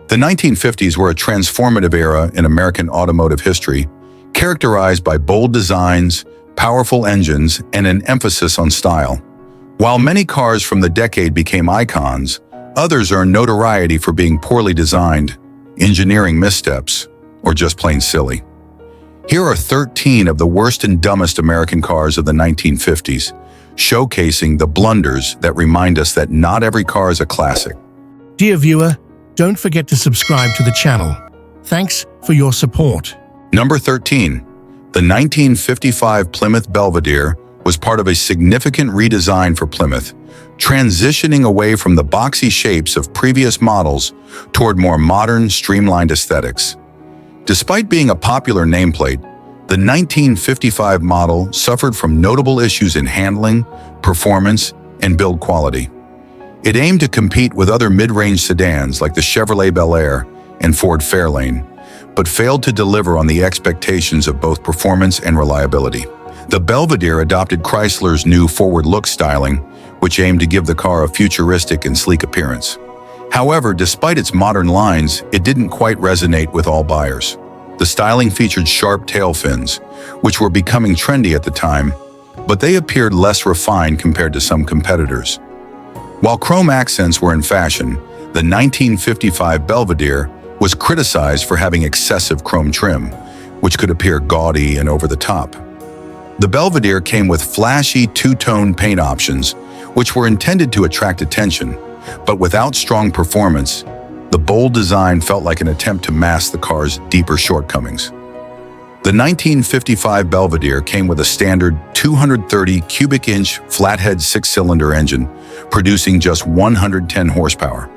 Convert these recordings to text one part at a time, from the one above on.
The 1950s were a transformative era in American automotive history, characterized by bold designs, powerful engines, and an emphasis on style. While many cars from the decade became icons, others earned notoriety for being poorly designed, engineering missteps, or just plain silly. Here are 13 of the worst and dumbest American cars of the 1950s, showcasing the blunders that remind us that not every car is a classic. Dear viewer, don't forget to subscribe to the channel. Thanks for your support. Number 13. The 1955 Plymouth Belvedere was part of a significant redesign for Plymouth, transitioning away from the boxy shapes of previous models toward more modern, streamlined aesthetics. Despite being a popular nameplate, the 1955 model suffered from notable issues in handling, performance, and build quality. It aimed to compete with other mid-range sedans like the Chevrolet Bel Air and Ford Fairlane, but failed to deliver on the expectations of both performance and reliability. The Belvedere adopted Chrysler's new forward-look styling, which aimed to give the car a futuristic and sleek appearance. However, despite its modern lines, it didn't quite resonate with all buyers. The styling featured sharp tail fins, which were becoming trendy at the time, but they appeared less refined compared to some competitors. While chrome accents were in fashion, the 1955 Belvedere was criticized for having excessive chrome trim, which could appear gaudy and over the top. The Belvedere came with flashy two-tone paint options, which were intended to attract attention, but without strong performance, the bold design felt like an attempt to mask the car's deeper shortcomings. The 1955 Belvedere came with a standard 230 cubic inch flathead six-cylinder engine, producing just 110 horsepower.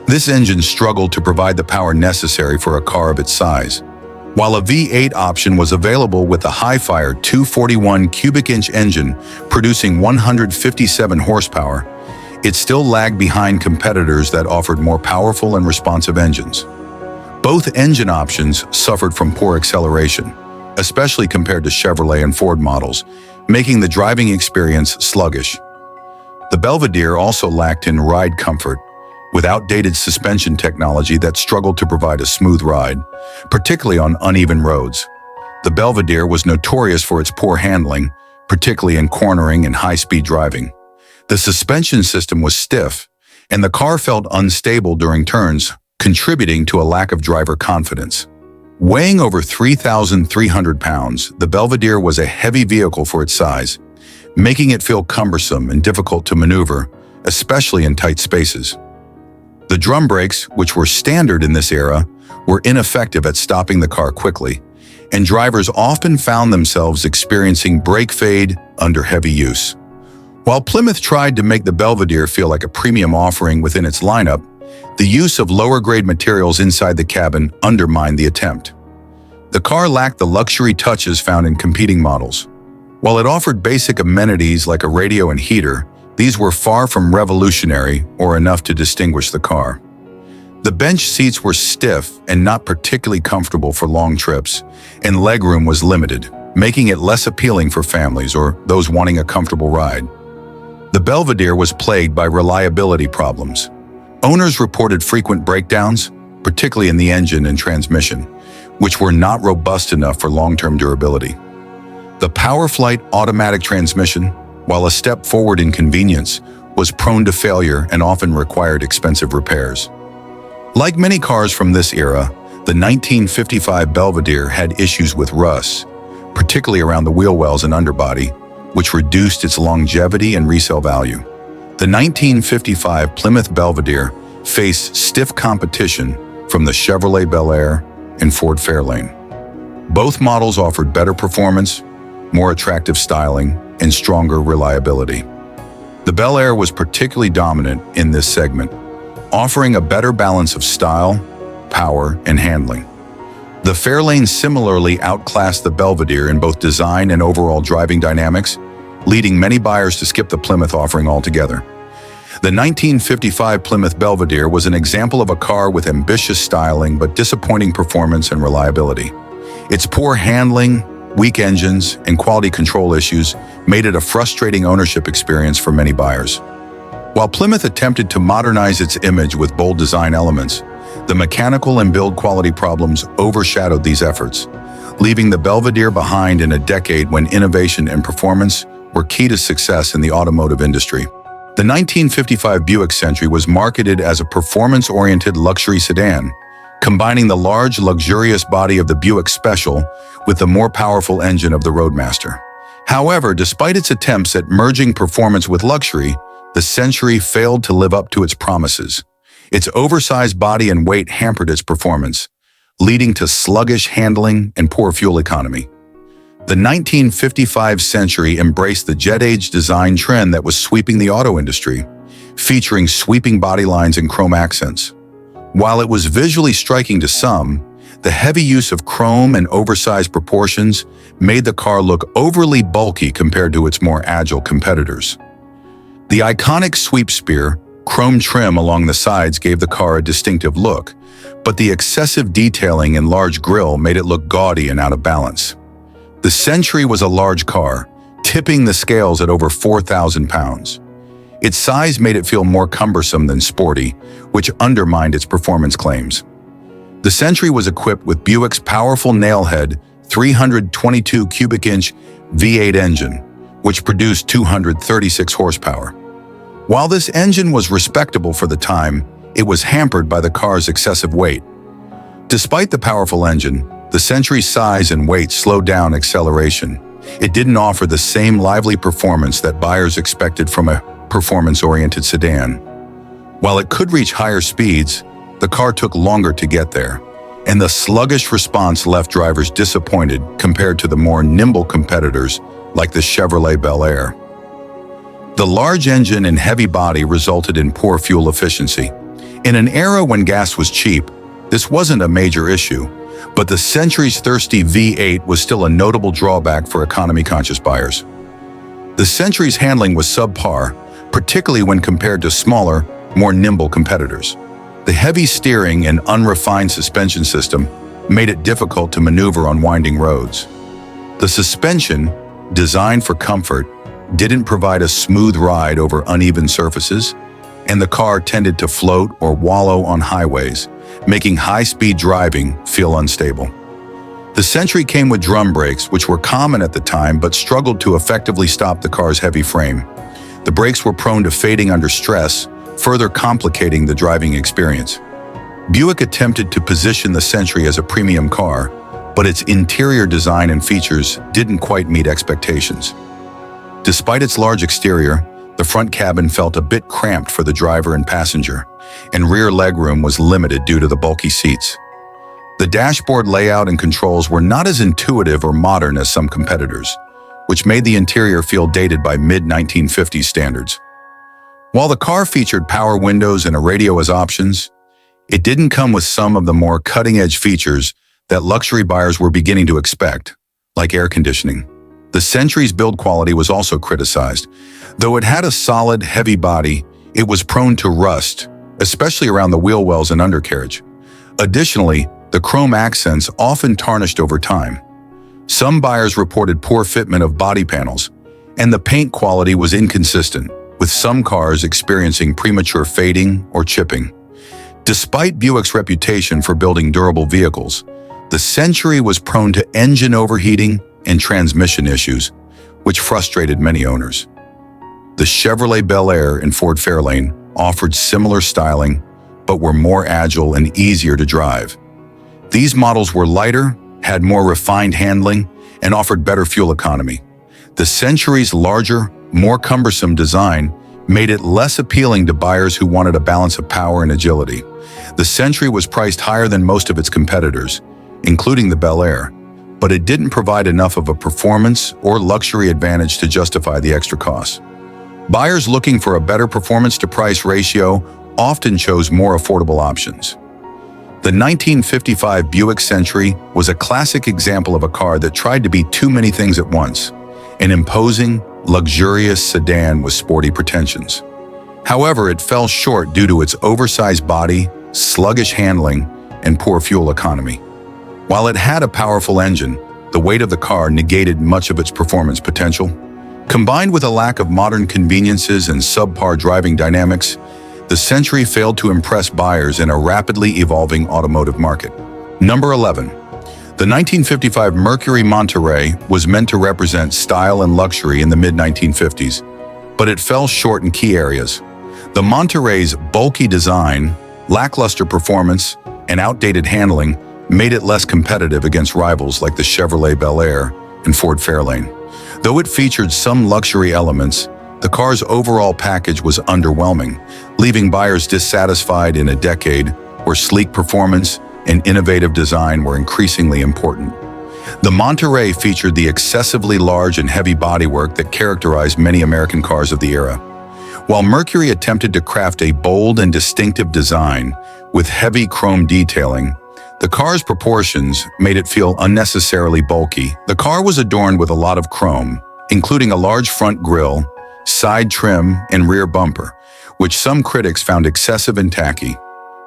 This engine struggled to provide the power necessary for a car of its size. While a V8 option was available with the high-fire 241 cubic inch engine producing 157 horsepower, it still lagged behind competitors that offered more powerful and responsive engines. Both engine options suffered from poor acceleration, especially compared to Chevrolet and Ford models, making the driving experience sluggish. The Belvedere also lacked in ride comfort, with outdated suspension technology that struggled to provide a smooth ride, particularly on uneven roads. The Belvedere was notorious for its poor handling, particularly in cornering and high-speed driving. The suspension system was stiff, and the car felt unstable during turns, contributing to a lack of driver confidence. Weighing over 3,300 pounds, the Belvedere was a heavy vehicle for its size, making it feel cumbersome and difficult to maneuver, especially in tight spaces. The drum brakes, which were standard in this era, were ineffective at stopping the car quickly, and drivers often found themselves experiencing brake fade under heavy use. While Plymouth tried to make the Belvedere feel like a premium offering within its lineup, the use of lower-grade materials inside the cabin undermined the attempt. The car lacked the luxury touches found in competing models. While it offered basic amenities like a radio and heater, these were far from revolutionary or enough to distinguish the car. The bench seats were stiff and not particularly comfortable for long trips, and legroom was limited, making it less appealing for families or those wanting a comfortable ride. The Belvedere was plagued by reliability problems. Owners reported frequent breakdowns, particularly in the engine and transmission, which were not robust enough for long-term durability. The PowerFlight automatic transmission, while a step forward in convenience, was prone to failure and often required expensive repairs. Like many cars from this era, the 1955 Belvedere had issues with rust, particularly around the wheel wells and underbody, which reduced its longevity and resale value. The 1955 Plymouth Belvedere faced stiff competition from the Chevrolet Bel Air and Ford Fairlane. Both models offered better performance, more attractive styling, and stronger reliability. The Bel Air was particularly dominant in this segment, offering a better balance of style, power, and handling. The Fairlane similarly outclassed the Belvedere in both design and overall driving dynamics, leading many buyers to skip the Plymouth offering altogether. The 1955 Plymouth Belvedere was an example of a car with ambitious styling but disappointing performance and reliability. Its poor handling, weak engines, and quality control issues made it a frustrating ownership experience for many buyers. While Plymouth attempted to modernize its image with bold design elements, The mechanical and build quality problems overshadowed these efforts, leaving the Belvedere behind in a decade when innovation and performance were key to success in the automotive industry. The 1955 Buick Century was marketed as a performance-oriented luxury sedan, combining the large, luxurious body of the Buick Special with the more powerful engine of the Roadmaster. However, despite its attempts at merging performance with luxury, the Century failed to live up to its promises. Its oversized body and weight hampered its performance, leading to sluggish handling and poor fuel economy. The 1955 Century embraced the jet-age design trend that was sweeping the auto industry, featuring sweeping body lines and chrome accents. While it was visually striking to some, the heavy use of chrome and oversized proportions made the car look overly bulky compared to its more agile competitors. The iconic sweep spear, chrome trim along the sides gave the car a distinctive look, but the excessive detailing and large grille made it look gaudy and out of balance. The Century was a large car, tipping the scales at over 4,000 pounds. Its size made it feel more cumbersome than sporty, which undermined its performance claims. The Century was equipped with Buick's powerful nailhead 322 cubic inch V8 engine, which produced 236 horsepower. While this engine was respectable for the time, it was hampered by the car's excessive weight. Despite the powerful engine, the Century's size and weight slowed down acceleration. It didn't offer the same lively performance that buyers expected from a performance-oriented sedan. While it could reach higher speeds, the car took longer to get there, and the sluggish response left drivers disappointed compared to the more nimble competitors like the Chevrolet Bel Air. The large engine and heavy body resulted in poor fuel efficiency. In an era when gas was cheap, this wasn't a major issue, but the Century's thirsty V8 was still a notable drawback for economy-conscious buyers. The Century's handling was subpar, particularly when compared to smaller, more nimble competitors. The heavy steering and unrefined suspension system made it difficult to maneuver on winding roads. The suspension, designed for comfort, didn't provide a smooth ride over uneven surfaces, and the car tended to float or wallow on highways, making high-speed driving feel unstable. The Century came with drum brakes, which were common at the time but struggled to effectively stop the car's heavy frame. The brakes were prone to fading under stress, further complicating the driving experience. Buick attempted to position the Century as a premium car, but its interior design and features didn't quite meet expectations. Despite its large exterior, the front cabin felt a bit cramped for the driver and passenger, and rear legroom was limited due to the bulky seats. The dashboard layout and controls were not as intuitive or modern as some competitors, which made the interior feel dated by mid-1950s standards. While the car featured power windows and a radio as options, it didn't come with some of the more cutting-edge features that luxury buyers were beginning to expect, like air conditioning. The Century's build quality was also criticized. Though it had a solid, heavy body, it was prone to rust, especially around the wheel wells and undercarriage. Additionally, the chrome accents often tarnished over time. Some buyers reported poor fitment of body panels, and the paint quality was inconsistent, with some cars experiencing premature fading or chipping. Despite Buick's reputation for building durable vehicles, the Century was prone to engine overheating and transmission issues, which frustrated many owners. The Chevrolet Bel Air and Ford Fairlane offered similar styling, but were more agile and easier to drive. These models were lighter, had more refined handling, and offered better fuel economy. The Century's larger, more cumbersome design made it less appealing to buyers who wanted a balance of power and agility. The Century was priced higher than most of its competitors, including the Bel Air, but it didn't provide enough of a performance or luxury advantage to justify the extra costs. Buyers looking for a better performance-to-price ratio often chose more affordable options. The 1955 Buick Century was a classic example of a car that tried to be too many things at once, an imposing, luxurious sedan with sporty pretensions. However, it fell short due to its oversized body, sluggish handling, and poor fuel economy. While it had a powerful engine, the weight of the car negated much of its performance potential. Combined with a lack of modern conveniences and subpar driving dynamics, the Century failed to impress buyers in a rapidly evolving automotive market. Number 11. The 1955 Mercury Monterey was meant to represent style and luxury in the mid-1950s, but it fell short in key areas. The Monterey's bulky design, lackluster performance, and outdated handling made it less competitive against rivals like the Chevrolet Bel Air and Ford Fairlane. Though it featured some luxury elements, the car's overall package was underwhelming, leaving buyers dissatisfied in a decade where sleek performance and innovative design were increasingly important. The Monterey featured the excessively large and heavy bodywork that characterized many American cars of the era. While Mercury attempted to craft a bold and distinctive design with heavy chrome detailing, the car's proportions made it feel unnecessarily bulky. The car was adorned with a lot of chrome, including a large front grille, side trim, and rear bumper, which some critics found excessive and tacky.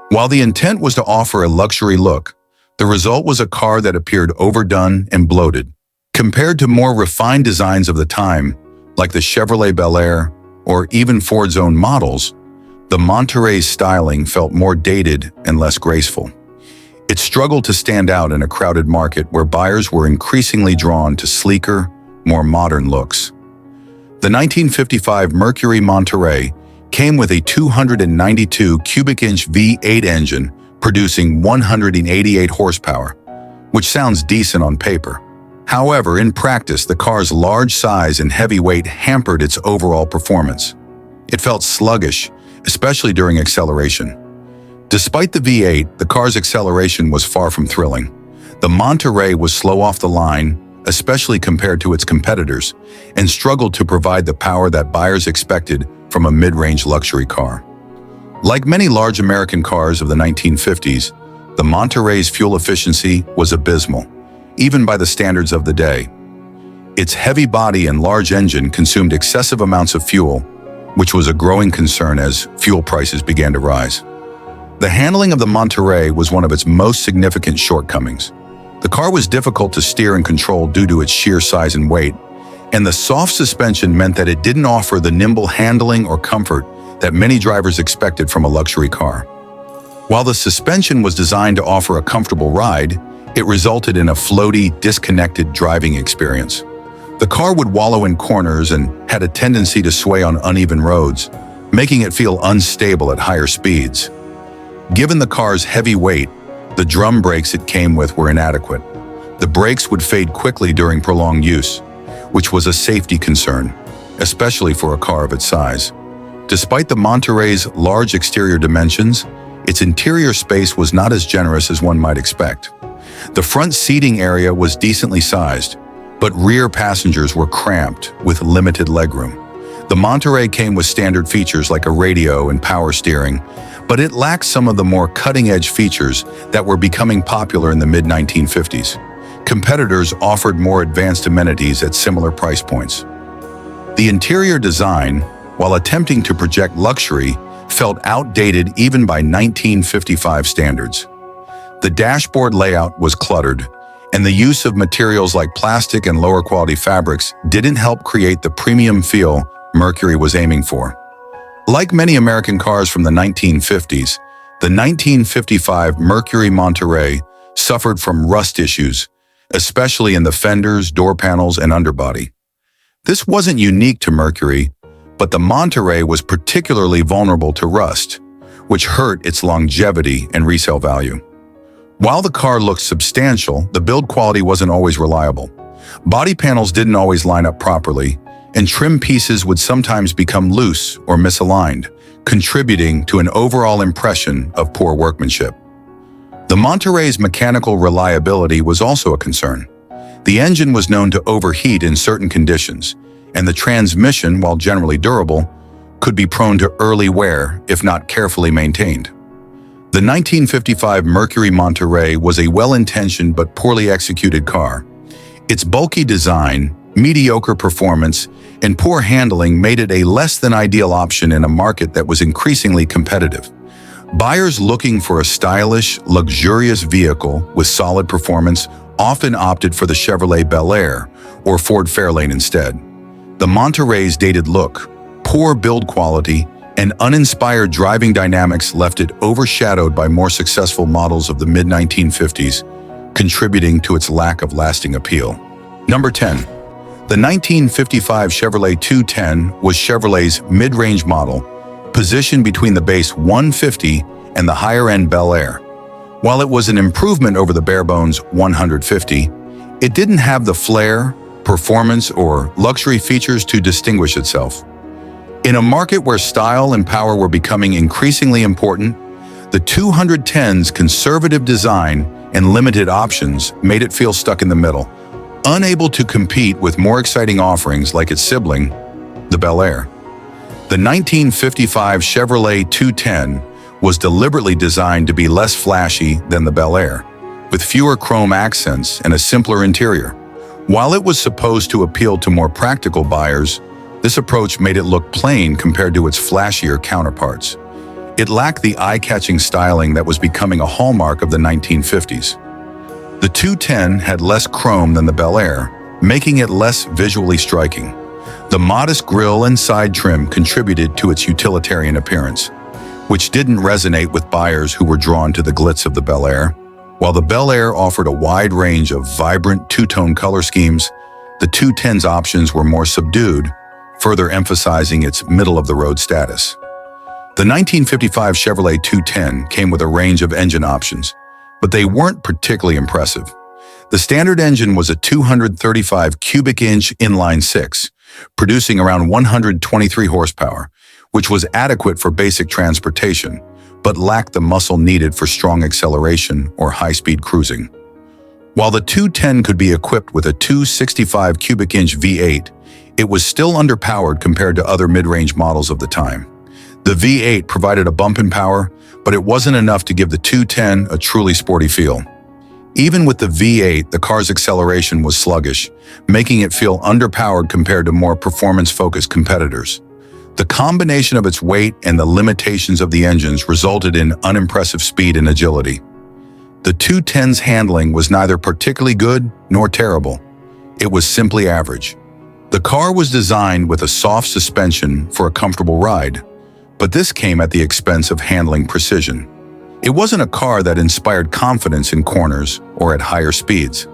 While the intent was to offer a luxury look, the result was a car that appeared overdone and bloated. Compared to more refined designs of the time, like the Chevrolet Bel Air or even Ford's own models, the Monterey's styling felt more dated and less graceful. It struggled to stand out in a crowded market where buyers were increasingly drawn to sleeker, more modern looks. The 1955 Mercury Monterey came with a 292 cubic inch V8 engine producing 188 horsepower, which sounds decent on paper. However, in practice, the car's large size and heavy weight hampered its overall performance. It felt sluggish, especially during acceleration. Despite the V8, the car's acceleration was far from thrilling. The Monterey was slow off the line, especially compared to its competitors, and struggled to provide the power that buyers expected from a mid-range luxury car. Like many large American cars of the 1950s, the Monterey's fuel efficiency was abysmal, even by the standards of the day. Its heavy body and large engine consumed excessive amounts of fuel, which was a growing concern as fuel prices began to rise. The handling of the Monterey was one of its most significant shortcomings. The car was difficult to steer and control due to its sheer size and weight, and the soft suspension meant that it didn't offer the nimble handling or comfort that many drivers expected from a luxury car. While the suspension was designed to offer a comfortable ride, it resulted in a floaty, disconnected driving experience. The car would wallow in corners and had a tendency to sway on uneven roads, making it feel unstable at higher speeds. Given the car's heavy weight, the drum brakes it came with were inadequate. The brakes would fade quickly during prolonged use, which was a safety concern, especially for a car of its size. Despite the Monterey's large exterior dimensions, its interior space was not as generous as one might expect. The front seating area was decently sized, but rear passengers were cramped with limited legroom. The Monterey came with standard features like a radio and power steering, but it lacked some of the more cutting-edge features that were becoming popular in the mid-1950s. Competitors offered more advanced amenities at similar price points. The interior design, while attempting to project luxury, felt outdated even by 1955 standards. The dashboard layout was cluttered, and the use of materials like plastic and lower-quality fabrics didn't help create the premium feel Mercury was aiming for. Like many American cars from the 1950s, the 1955 Mercury Monterey suffered from rust issues, especially in the fenders, door panels, and underbody. This wasn't unique to Mercury, but the Monterey was particularly vulnerable to rust, which hurt its longevity and resale value. While the car looked substantial, the build quality wasn't always reliable. Body panels didn't always line up properly, and trim pieces would sometimes become loose or misaligned, contributing to an overall impression of poor workmanship. The Monterey's mechanical reliability was also a concern. The engine was known to overheat in certain conditions, and the transmission, while generally durable, could be prone to early wear if not carefully maintained. The 1955 Mercury Monterey was a well-intentioned but poorly executed car. Its bulky design, mediocre performance, and poor handling made it a less-than-ideal option in a market that was increasingly competitive. Buyers looking for a stylish, luxurious vehicle with solid performance often opted for the Chevrolet Bel Air or Ford Fairlane instead. The Monterey's dated look, poor build quality, and uninspired driving dynamics left it overshadowed by more successful models of the mid-1950s, contributing to its lack of lasting appeal. Number 10. The 1955 Chevrolet 210 was Chevrolet's mid-range model, positioned between the base 150 and the higher-end Bel Air. While it was an improvement over the bare-bones 150, it didn't have the flair, performance, or luxury features to distinguish itself. In a market where style and power were becoming increasingly important, the 210's conservative design and limited options made it feel stuck in the middle, unable to compete with more exciting offerings like its sibling, the Bel Air. The 1955 Chevrolet 210 was deliberately designed to be less flashy than the Bel Air, with fewer chrome accents and a simpler interior. While it was supposed to appeal to more practical buyers, this approach made it look plain compared to its flashier counterparts. It lacked the eye-catching styling that was becoming a hallmark of the 1950s. The 210 had less chrome than the Bel Air, making it less visually striking. The modest grille and side trim contributed to its utilitarian appearance, which didn't resonate with buyers who were drawn to the glitz of the Bel Air. While the Bel Air offered a wide range of vibrant two-tone color schemes, the 210's options were more subdued, further emphasizing its middle-of-the-road status. The 1955 Chevrolet 210 came with a range of engine options, but they weren't particularly impressive. The standard engine was a 235 cubic inch inline-six, producing around 123 horsepower, which was adequate for basic transportation, but lacked the muscle needed for strong acceleration or high-speed cruising. While the 210 could be equipped with a 265 cubic inch V8, it was still underpowered compared to other mid-range models of the time. The V8 provided a bump in power, but it wasn't enough to give the 210 a truly sporty feel. Even with the V8, the car's acceleration was sluggish, making it feel underpowered compared to more performance-focused competitors. The combination of its weight and the limitations of the engines resulted in unimpressive speed and agility. The 210's handling was neither particularly good nor terrible. It was simply average. The car was designed with a soft suspension for a comfortable ride, but this came at the expense of handling precision. It wasn't a car that inspired confidence in corners or at higher speeds.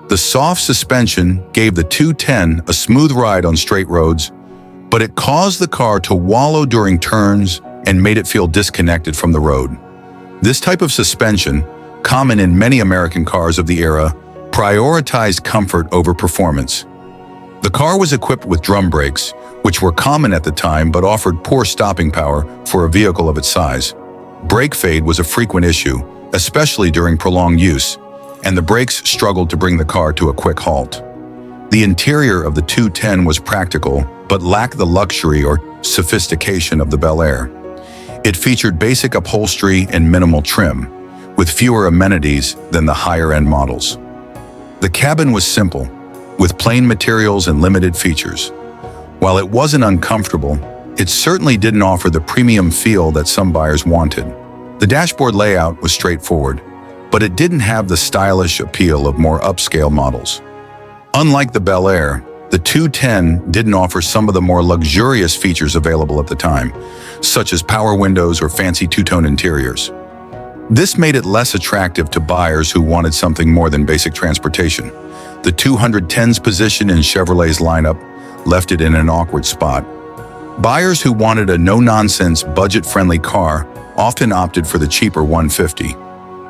The soft suspension gave the 210 a smooth ride on straight roads, but it caused the car to wallow during turns and made it feel disconnected from the road. This type of suspension, common in many American cars of the era, prioritized comfort over performance. The car was equipped with drum brakes, which were common at the time but offered poor stopping power for a vehicle of its size. Brake fade was a frequent issue, especially during prolonged use, and the brakes struggled to bring the car to a quick halt. The interior of the 210 was practical, but lacked the luxury or sophistication of the Bel Air. It featured basic upholstery and minimal trim, with fewer amenities than the higher-end models. The cabin was simple, with plain materials and limited features. While it wasn't uncomfortable, it certainly didn't offer the premium feel that some buyers wanted. The dashboard layout was straightforward, but it didn't have the stylish appeal of more upscale models. Unlike the Bel Air, the 210 didn't offer some of the more luxurious features available at the time, such as power windows or fancy two-tone interiors. This made it less attractive to buyers who wanted something more than basic transportation. The 210's position in Chevrolet's lineup left it in an awkward spot. Buyers who wanted a no-nonsense, budget-friendly car often opted for the cheaper 150,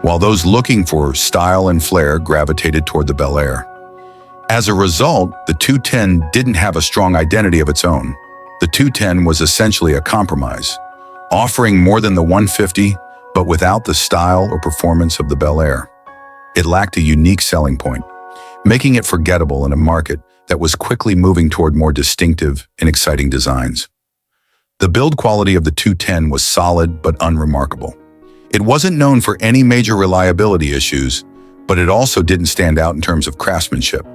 while those looking for style and flair gravitated toward the Bel Air. As a result, the 210 didn't have a strong identity of its own. The 210 was essentially a compromise, offering more than the 150, but without the style or performance of the Bel Air. It lacked a unique selling point, making it forgettable in a market that was quickly moving toward more distinctive and exciting designs. The build quality of the 210 was solid but unremarkable. It wasn't known for any major reliability issues, but it also didn't stand out in terms of craftsmanship.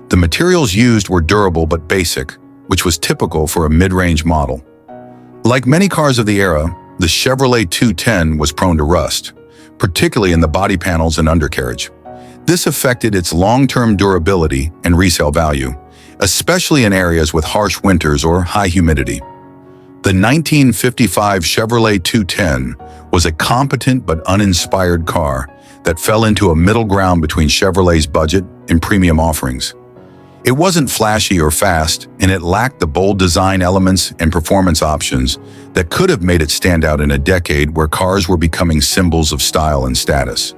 The materials used were durable but basic, which was typical for a mid-range model. Like many cars of the era, the Chevrolet 210 was prone to rust, particularly in the body panels and undercarriage. This affected its long-term durability and resale value, especially in areas with harsh winters or high humidity. The 1955 Chevrolet 210 was a competent but uninspired car that fell into a middle ground between Chevrolet's budget and premium offerings. It wasn't flashy or fast, and it lacked the bold design elements and performance options that could have made it stand out in a decade where cars were becoming symbols of style and status.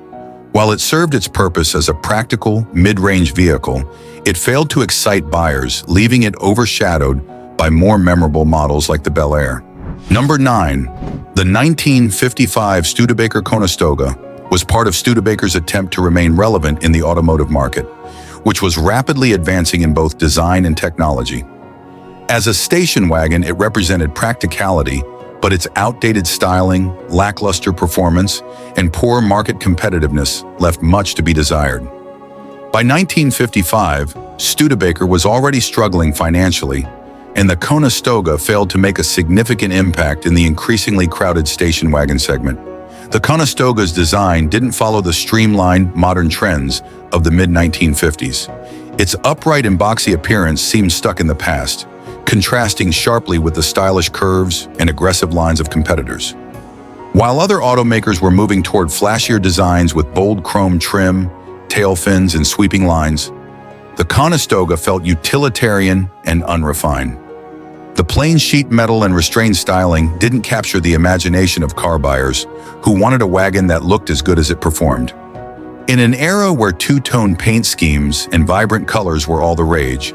While it served its purpose as a practical, mid-range vehicle, it failed to excite buyers, leaving it overshadowed by more memorable models like the Bel Air. Number 9. The 1955 Studebaker Conestoga was part of Studebaker's attempt to remain relevant in the automotive market, which was rapidly advancing in both design and technology. As a station wagon, it represented practicality, but its outdated styling, lackluster performance, and poor market competitiveness left much to be desired. By 1955, Studebaker was already struggling financially, and the Conestoga failed to make a significant impact in the increasingly crowded station wagon segment. The Conestoga's design didn't follow the streamlined, modern trends of the mid-1950s. Its upright and boxy appearance seemed stuck in the past, contrasting sharply with the stylish curves and aggressive lines of competitors. While other automakers were moving toward flashier designs with bold chrome trim, tail fins, and sweeping lines, the Conestoga felt utilitarian and unrefined. The plain sheet metal and restrained styling didn't capture the imagination of car buyers who wanted a wagon that looked as good as it performed. In an era where two-tone paint schemes and vibrant colors were all the rage,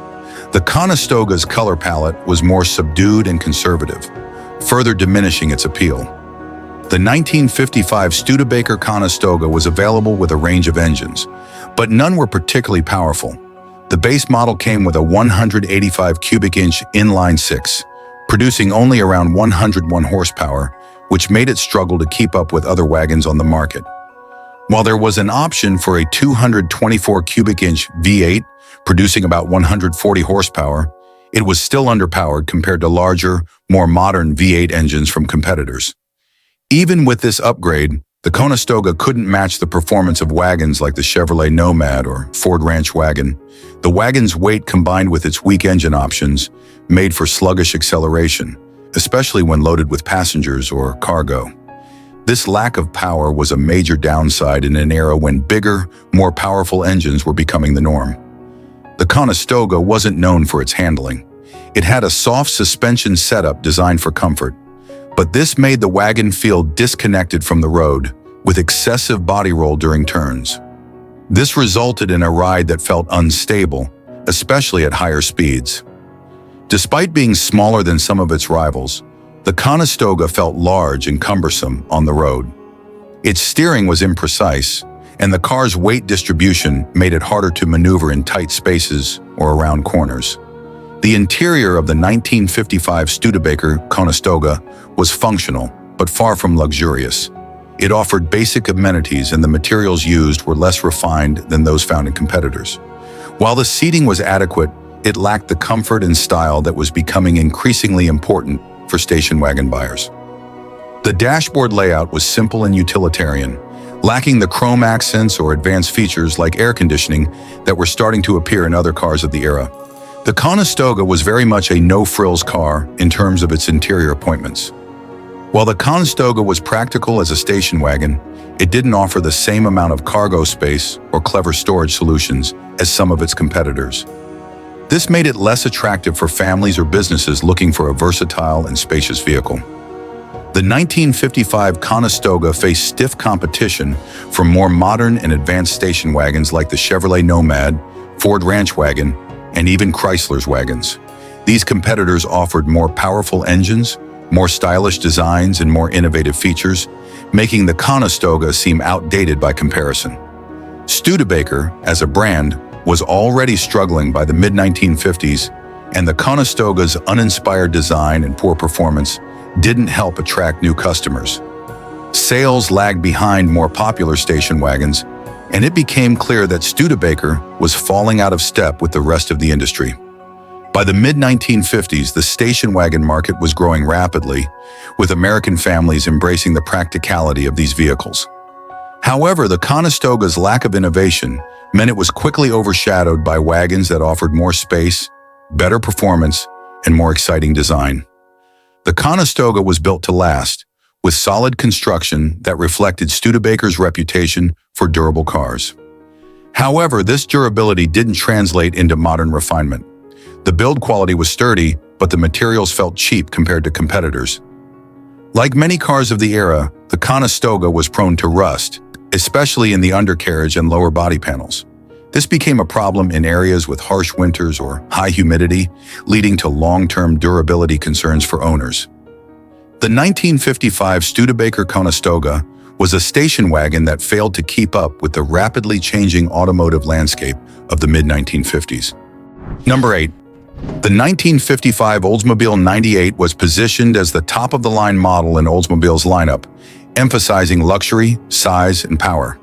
the Conestoga's color palette was more subdued and conservative, further diminishing its appeal. The 1955 Studebaker Conestoga was available with a range of engines, but none were particularly powerful. The base model came with a 185 cubic inch inline six, producing only around 101 horsepower, which made it struggle to keep up with other wagons on the market. While there was an option for a 224 cubic inch V8, producing about 140 horsepower, it was still underpowered compared to larger, more modern V8 engines from competitors. Even with this upgrade, the Conestoga couldn't match the performance of wagons like the Chevrolet Nomad or Ford Ranch wagon. The wagon's weight combined with its weak engine options made for sluggish acceleration, especially when loaded with passengers or cargo. This lack of power was a major downside in an era when bigger, more powerful engines were becoming the norm. The Conestoga wasn't known for its handling. It had a soft suspension setup designed for comfort, but this made the wagon feel disconnected from the road, with excessive body roll during turns. This resulted in a ride that felt unstable, especially at higher speeds. Despite being smaller than some of its rivals, the Conestoga felt large and cumbersome on the road. Its steering was imprecise, and the car's weight distribution made it harder to maneuver in tight spaces or around corners. The interior of the 1955 Studebaker Conestoga was functional, but far from luxurious. It offered basic amenities, and the materials used were less refined than those found in competitors. While the seating was adequate, it lacked the comfort and style that was becoming increasingly important for station wagon buyers. The dashboard layout was simple and utilitarian, lacking the chrome accents or advanced features like air conditioning that were starting to appear in other cars of the era. The Conestoga was very much a no-frills car in terms of its interior appointments. While the Conestoga was practical as a station wagon, it didn't offer the same amount of cargo space or clever storage solutions as some of its competitors. This made it less attractive for families or businesses looking for a versatile and spacious vehicle. The 1955 Conestoga faced stiff competition from more modern and advanced station wagons like the Chevrolet Nomad, Ford Ranch wagon, and even Chrysler's wagons. These competitors offered more powerful engines, more stylish designs, and more innovative features, making the Conestoga seem outdated by comparison. Studebaker, as a brand, was already struggling by the mid-1950s, and the Conestoga's uninspired design and poor performance didn't help attract new customers. Sales lagged behind more popular station wagons, and it became clear that Studebaker was falling out of step with the rest of the industry. By the mid-1950s, the station wagon market was growing rapidly, with American families embracing the practicality of these vehicles. However, the Conestoga's lack of innovation meant it was quickly overshadowed by wagons that offered more space, better performance, and more exciting design. The Conestoga was built to last, with solid construction that reflected Studebaker's reputation for durable cars. However, this durability didn't translate into modern refinement. The build quality was sturdy, but the materials felt cheap compared to competitors. Like many cars of the era, the Conestoga was prone to rust, especially in the undercarriage and lower body panels. This became a problem in areas with harsh winters or high humidity, leading to long-term durability concerns for owners. The 1955 Studebaker Conestoga was a station wagon that failed to keep up with the rapidly changing automotive landscape of the mid-1950s. Number 8. The 1955 Oldsmobile 98 was positioned as the top-of-the-line model in Oldsmobile's lineup, emphasizing luxury, size, and power.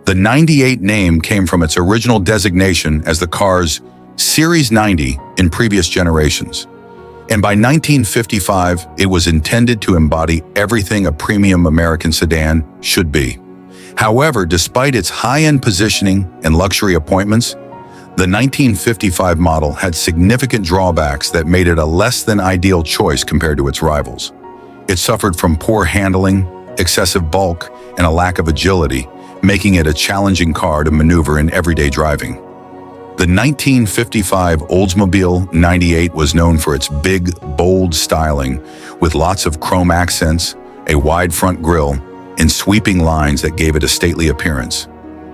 The 98 name came from its original designation as the car's Series 90 in previous generations. And by 1955, it was intended to embody everything a premium American sedan should be. However, despite its high-end positioning and luxury appointments, the 1955 model had significant drawbacks that made it a less-than-ideal choice compared to its rivals. It suffered from poor handling, excessive bulk, and a lack of agility, making it a challenging car to maneuver in everyday driving. The 1955 Oldsmobile 98 was known for its big, bold styling, with lots of chrome accents, a wide front grille, and sweeping lines that gave it a stately appearance.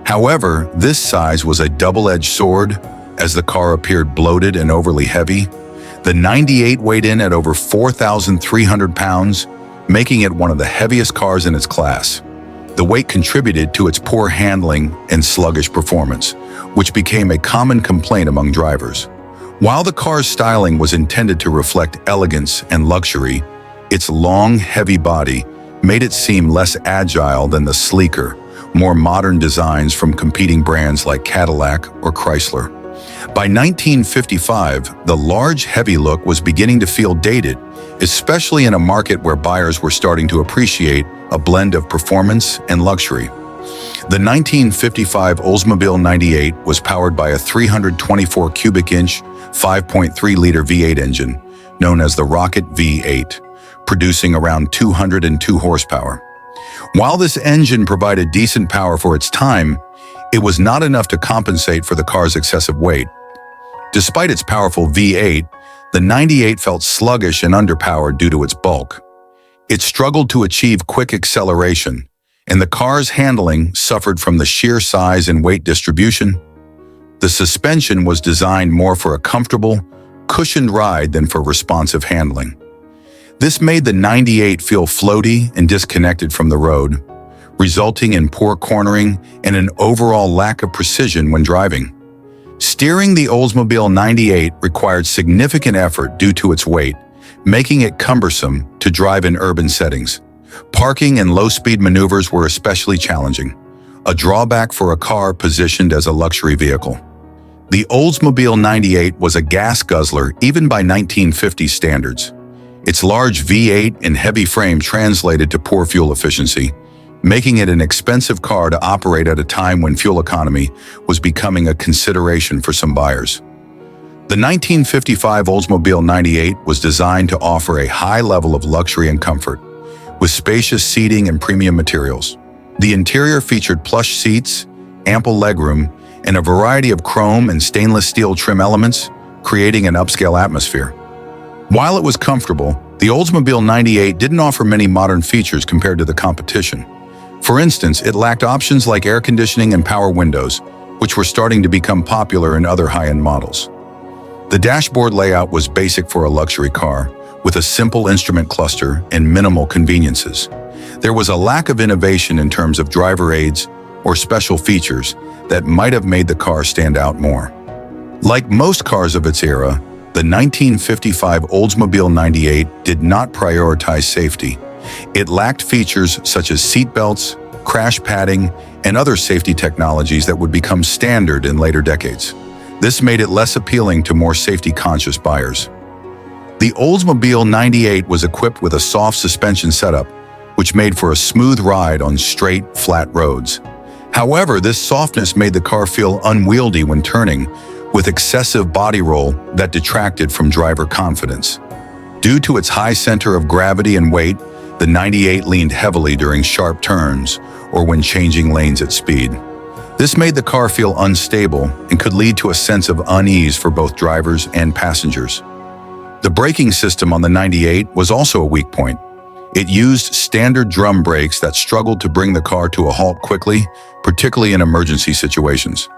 However, this size was a double-edged sword, as the car appeared bloated and overly heavy. The 98 weighed in at over 4,300 pounds, making it one of the heaviest cars in its class. The weight contributed to its poor handling and sluggish performance, which became a common complaint among drivers. While the car's styling was intended to reflect elegance and luxury, its long, heavy body made it seem less agile than the sleeker, more modern designs from competing brands like Cadillac or Chrysler. By 1955, the large, heavy look was beginning to feel dated, especially in a market where buyers were starting to appreciate a blend of performance and luxury. The 1955 Oldsmobile 98 was powered by a 324 cubic inch, 5.3-liter V8 engine, known as the Rocket V8, producing around 202 horsepower. While this engine provided decent power for its time, it was not enough to compensate for the car's excessive weight. Despite its powerful V8, the 98 felt sluggish and underpowered due to its bulk. It struggled to achieve quick acceleration, and the car's handling suffered from the sheer size and weight distribution. The suspension was designed more for a comfortable, cushioned ride than for responsive handling. This made the 98 feel floaty and disconnected from the road, resulting in poor cornering and an overall lack of precision when driving. Steering the Oldsmobile 98 required significant effort due to its weight, making it cumbersome to drive in urban settings. Parking and low-speed maneuvers were especially challenging, a drawback for a car positioned as a luxury vehicle. The Oldsmobile 98 was a gas guzzler even by 1950 standards. Its large V8 and heavy frame translated to poor fuel efficiency, making it an expensive car to operate at a time when fuel economy was becoming a consideration for some buyers. The 1955 Oldsmobile 98 was designed to offer a high level of luxury and comfort, with spacious seating and premium materials. The interior featured plush seats, ample legroom, and a variety of chrome and stainless steel trim elements, creating an upscale atmosphere. While it was comfortable, the Oldsmobile 98 didn't offer many modern features compared to the competition. For instance, it lacked options like air conditioning and power windows, which were starting to become popular in other high-end models. The dashboard layout was basic for a luxury car, with a simple instrument cluster and minimal conveniences. There was a lack of innovation in terms of driver aids or special features that might have made the car stand out more. Like most cars of its era, the 1955 Oldsmobile 98 did not prioritize safety. It lacked features such as seat belts, crash padding, and other safety technologies that would become standard in later decades. This made it less appealing to more safety-conscious buyers. The Oldsmobile 98 was equipped with a soft suspension setup, which made for a smooth ride on straight, flat roads. However, this softness made the car feel unwieldy when turning, with excessive body roll that detracted from driver confidence. Due to its high center of gravity and weight, the 98 leaned heavily during sharp turns or when changing lanes at speed. This made the car feel unstable and could lead to a sense of unease for both drivers and passengers. The braking system on the 98 was also a weak point. It used standard drum brakes that struggled to bring the car to a halt quickly, particularly in emergency situations.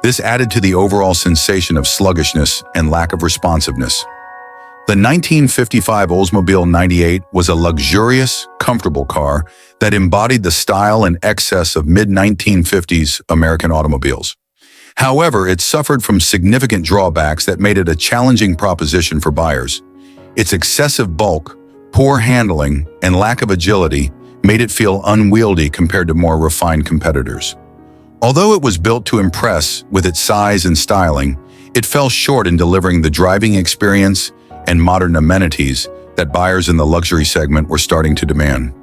This added to the overall sensation of sluggishness and lack of responsiveness. The 1955 Oldsmobile 98 was a luxurious, comfortable car that embodied the style and excess of mid-1950s American automobiles. However, it suffered from significant drawbacks that made it a challenging proposition for buyers. Its excessive bulk, poor handling, and lack of agility made it feel unwieldy compared to more refined competitors. Although it was built to impress with its size and styling, it fell short in delivering the driving experience and modern amenities that buyers in the luxury segment were starting to demand.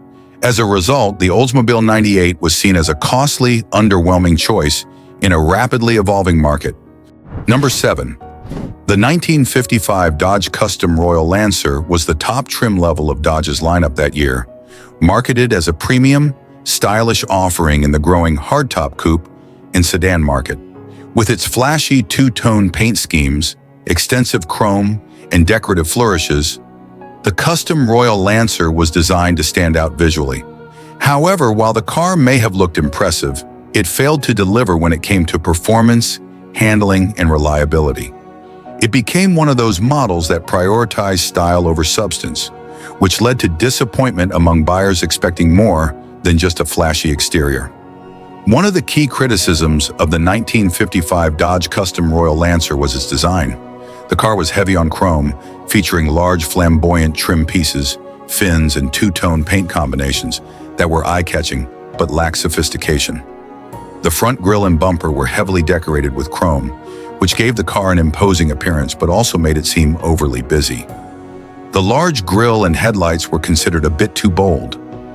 As a result, the Oldsmobile 98 was seen as a costly, underwhelming choice in a rapidly evolving market. Number 7. The 1955 Dodge Custom Royal Lancer was the top trim level of Dodge's lineup that year, marketed as a premium, stylish offering in the growing hardtop coupe and sedan market. With its flashy two-tone paint schemes, extensive chrome, and decorative flourishes, the Custom Royal Lancer was designed to stand out visually. However, while the car may have looked impressive, it failed to deliver when it came to performance, handling, and reliability. It became one of those models that prioritized style over substance, which led to disappointment among buyers expecting more than just a flashy exterior. One of the key criticisms of the 1955 Dodge Custom Royal Lancer was its design. The car was heavy on chrome, featuring large flamboyant trim pieces, fins, and two-tone paint combinations that were eye-catching but lacked sophistication. The front grille and bumper were heavily decorated with chrome, which gave the car an imposing appearance but also made it seem overly busy. The large grille and headlights were considered a bit too bold,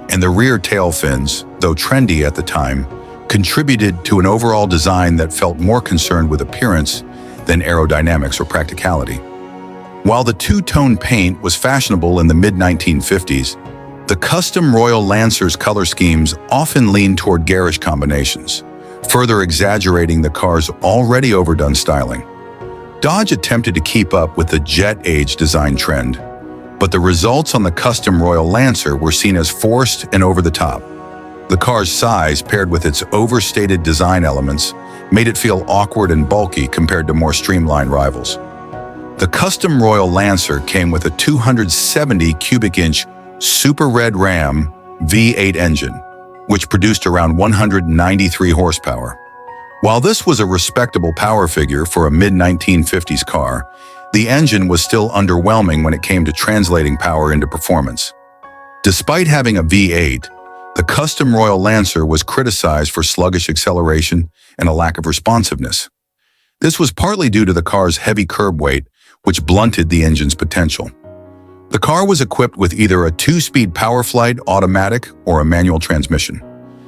and the rear tail fins, though trendy at the time, contributed to an overall design that felt more concerned with appearance than aerodynamics or practicality. While the two-tone paint was fashionable in the mid-1950s, the Custom Royal Lancer's color schemes often leaned toward garish combinations, further exaggerating the car's already overdone styling. Dodge attempted to keep up with the jet-age design trend, but the results on the Custom Royal Lancer were seen as forced and over the top. The car's size, paired with its overstated design elements, made it feel awkward and bulky compared to more streamlined rivals. The Custom Royal Lancer came with a 270 cubic inch Super Red Ram V8 engine, which produced around 193 horsepower. While this was a respectable power figure for a mid-1950s car, the engine was still underwhelming when it came to translating power into performance. Despite having a V8, the Custom Royal Lancer was criticized for sluggish acceleration and a lack of responsiveness. This was partly due to the car's heavy curb weight, which blunted the engine's potential. The car was equipped with either a 2-speed PowerFlight automatic or a manual transmission.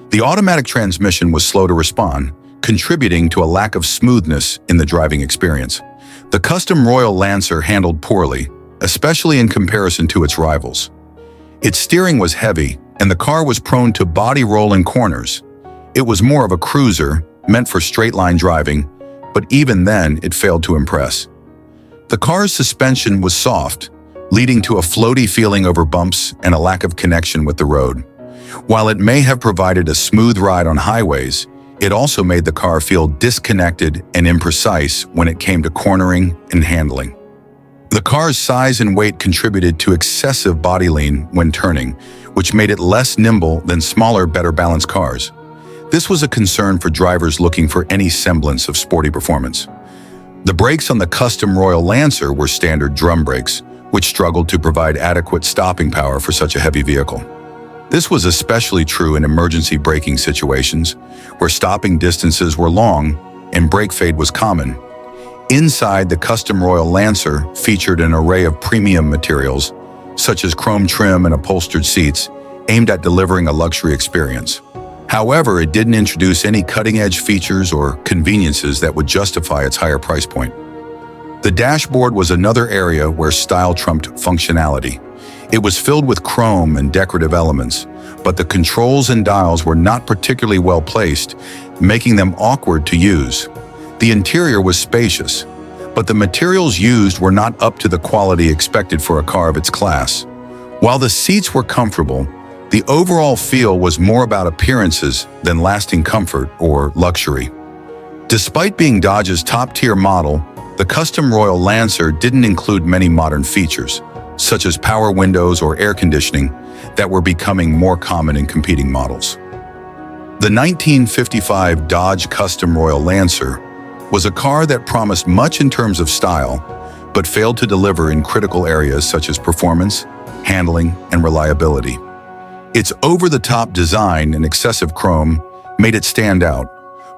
The automatic transmission was slow to respond, contributing to a lack of smoothness in the driving experience. The Custom Royal Lancer handled poorly, especially in comparison to its rivals. Its steering was heavy, and the car was prone to body roll in corners. It was more of a cruiser, meant for straight-line driving, but even then it failed to impress. The car's suspension was soft, leading to a floaty feeling over bumps and a lack of connection with the road. While it may have provided a smooth ride on highways, it also made the car feel disconnected and imprecise when it came to cornering and handling. The car's size and weight contributed to excessive body lean when turning, which made it less nimble than smaller, better balanced cars. This was a concern for drivers looking for any semblance of sporty performance. The brakes on the Custom Royal Lancer were standard drum brakes, which struggled to provide adequate stopping power for such a heavy vehicle. This was especially true in emergency braking situations, where stopping distances were long and brake fade was common. Inside, the Custom Royal Lancer featured an array of premium materials, such as chrome trim and upholstered seats, aimed at delivering a luxury experience. However, it didn't introduce any cutting-edge features or conveniences that would justify its higher price point. The dashboard was another area where style trumped functionality. It was filled with chrome and decorative elements, but the controls and dials were not particularly well placed, making them awkward to use. The interior was spacious, but the materials used were not up to the quality expected for a car of its class. While the seats were comfortable, the overall feel was more about appearances than lasting comfort or luxury. Despite being Dodge's top-tier model, the custom Royal Lancer didn't include many modern features, such as power windows or air conditioning, that were becoming more common in competing models. The 1955 Dodge Custom Royal Lancer was a car that promised much in terms of style, but failed to deliver in critical areas such as performance, handling, and reliability. Its over-the-top design and excessive chrome made it stand out,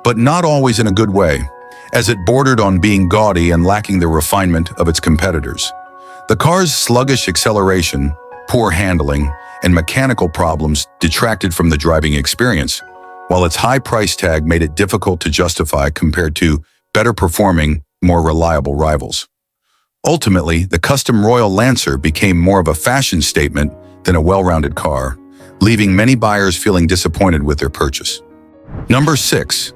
but not always in a good way, as it bordered on being gaudy and lacking the refinement of its competitors. The car's sluggish acceleration, poor handling, and mechanical problems detracted from the driving experience, while its high price tag made it difficult to justify compared to better-performing, more reliable rivals. Ultimately, the custom Royal Lancer became more of a fashion statement than a well-rounded car, leaving many buyers feeling disappointed with their purchase. Number 6.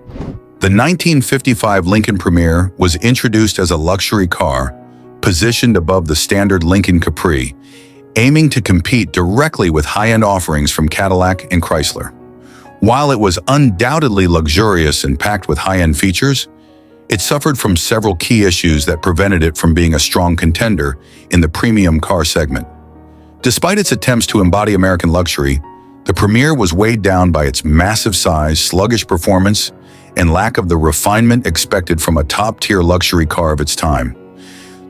The 1955 Lincoln Premier was introduced as a luxury car, positioned above the standard Lincoln Capri, aiming to compete directly with high-end offerings from Cadillac and Chrysler. While it was undoubtedly luxurious and packed with high-end features, it suffered from several key issues that prevented it from being a strong contender in the premium car segment. Despite its attempts to embody American luxury, the Premier was weighed down by its massive size, sluggish performance, and lack of the refinement expected from a top-tier luxury car of its time.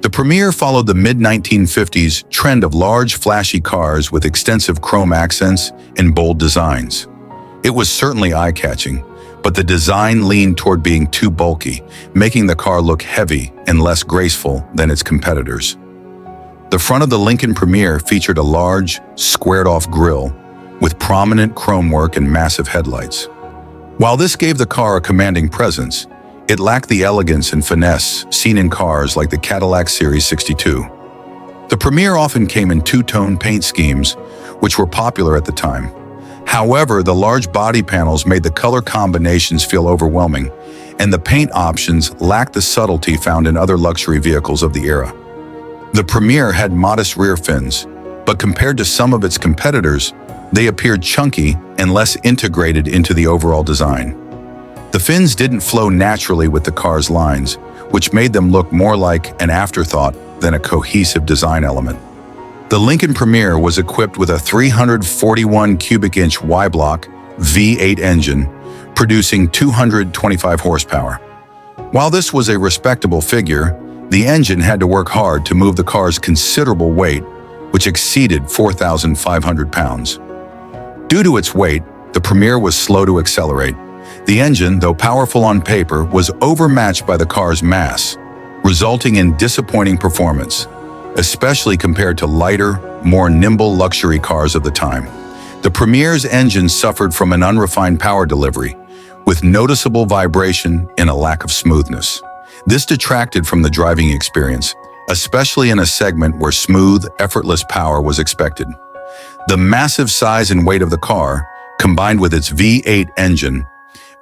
The Premier followed the mid-1950s trend of large, flashy cars with extensive chrome accents and bold designs. It was certainly eye-catching, but the design leaned toward being too bulky, making the car look heavy and less graceful than its competitors. The front of the Lincoln Premier featured a large, squared-off grille with prominent chromework and massive headlights. While this gave the car a commanding presence, it lacked the elegance and finesse seen in cars like the Cadillac Series 62. The Premier often came in two-tone paint schemes, which were popular at the time. However, the large body panels made the color combinations feel overwhelming, and the paint options lacked the subtlety found in other luxury vehicles of the era. The Premier had modest rear fins, but compared to some of its competitors, they appeared chunky and less integrated into the overall design. The fins didn't flow naturally with the car's lines, which made them look more like an afterthought than a cohesive design element. The Lincoln Premier was equipped with a 341 cubic inch Y-block V8 engine, producing 225 horsepower. While this was a respectable figure, the engine had to work hard to move the car's considerable weight, which exceeded 4,500 pounds. Due to its weight, the Premier was slow to accelerate. The engine, though powerful on paper, was overmatched by the car's mass, resulting in disappointing performance, especially compared to lighter, more nimble luxury cars of the time. The Premier's engine suffered from an unrefined power delivery, with noticeable vibration and a lack of smoothness. This detracted from the driving experience, especially in a segment where smooth, effortless power was expected. The massive size and weight of the car, combined with its V8 engine,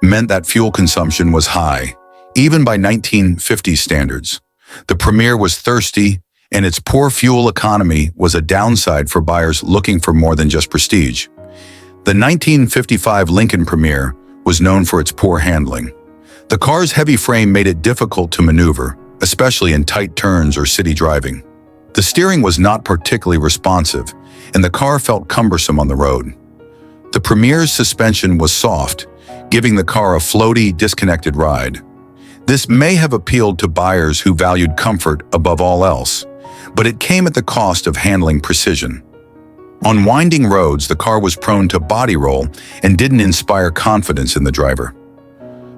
meant that fuel consumption was high, even by 1950s standards. The Premier was thirsty, and its poor fuel economy was a downside for buyers looking for more than just prestige. The 1955 Lincoln Premier was known for its poor handling. The car's heavy frame made it difficult to maneuver, especially in tight turns or city driving. The steering was not particularly responsive, and the car felt cumbersome on the road. The Premier's suspension was soft, giving the car a floaty, disconnected ride. This may have appealed to buyers who valued comfort above all else, but it came at the cost of handling precision. On winding roads, the car was prone to body roll and didn't inspire confidence in the driver.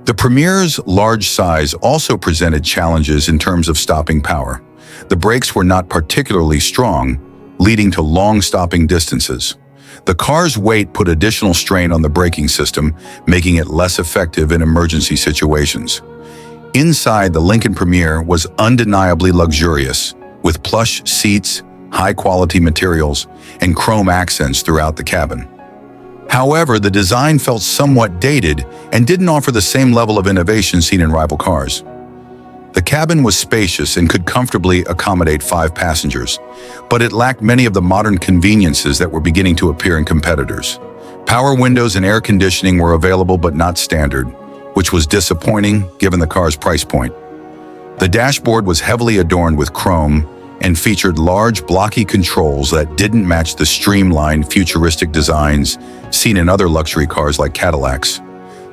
The Premier's large size also presented challenges in terms of stopping power. The brakes were not particularly strong, leading to long stopping distances. The car's weight put additional strain on the braking system, making it less effective in emergency situations. Inside, the Lincoln Premier was undeniably luxurious, with plush seats, high-quality materials, and chrome accents throughout the cabin. However, the design felt somewhat dated and didn't offer the same level of innovation seen in rival cars. The cabin was spacious and could comfortably accommodate 5 passengers, but it lacked many of the modern conveniences that were beginning to appear in competitors. Power windows and air conditioning were available but not standard, which was disappointing given the car's price point. The dashboard was heavily adorned with chrome and featured large blocky controls that didn't match the streamlined, futuristic designs seen in other luxury cars like Cadillacs.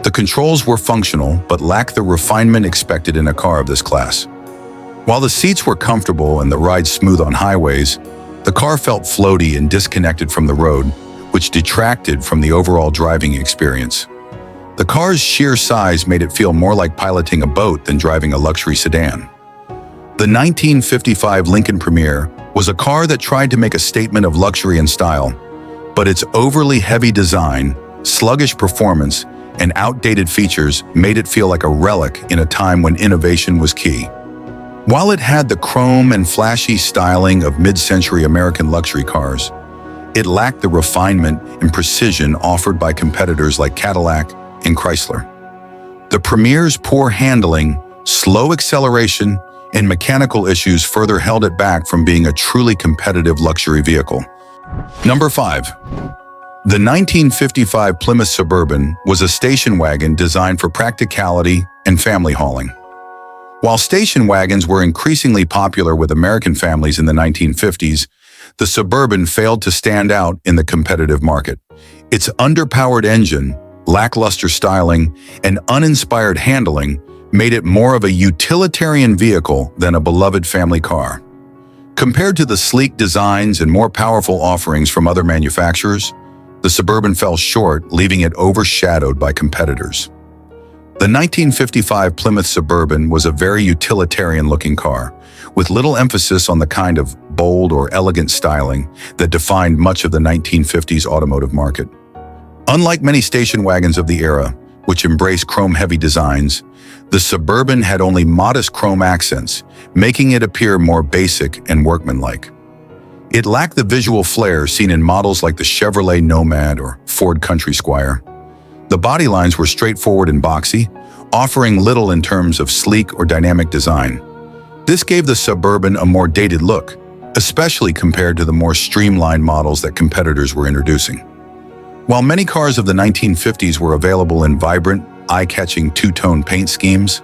The controls were functional but lacked the refinement expected in a car of this class. While the seats were comfortable and the ride smooth on highways, the car felt floaty and disconnected from the road, which detracted from the overall driving experience. The car's sheer size made it feel more like piloting a boat than driving a luxury sedan. The 1955 Lincoln Premier was a car that tried to make a statement of luxury and style, but its overly heavy design, sluggish performance, and outdated features made it feel like a relic in a time when innovation was key. While it had the chrome and flashy styling of mid-century American luxury cars, it lacked the refinement and precision offered by competitors like Cadillac and Chrysler. The Premier's poor handling, slow acceleration, and mechanical issues further held it back from being a truly competitive luxury vehicle. Number 5. The 1955 Plymouth Suburban was a station wagon designed for practicality and family hauling. While station wagons were increasingly popular with American families in the 1950s, the Suburban failed to stand out in the competitive market. Its underpowered engine, lackluster styling, and uninspired handling made it more of a utilitarian vehicle than a beloved family car. Compared to the sleek designs and more powerful offerings from other manufacturers, the Suburban fell short, leaving it overshadowed by competitors. The 1955 Plymouth Suburban was a very utilitarian-looking car, with little emphasis on the kind of bold or elegant styling that defined much of the 1950s automotive market. Unlike many station wagons of the era, which embraced chrome-heavy designs, the Suburban had only modest chrome accents, making it appear more basic and workmanlike. It lacked the visual flair seen in models like the Chevrolet Nomad or Ford Country Squire. The body lines were straightforward and boxy, offering little in terms of sleek or dynamic design. This gave the Suburban a more dated look, especially compared to the more streamlined models that competitors were introducing. While many cars of the 1950s were available in vibrant, eye-catching two-tone paint schemes,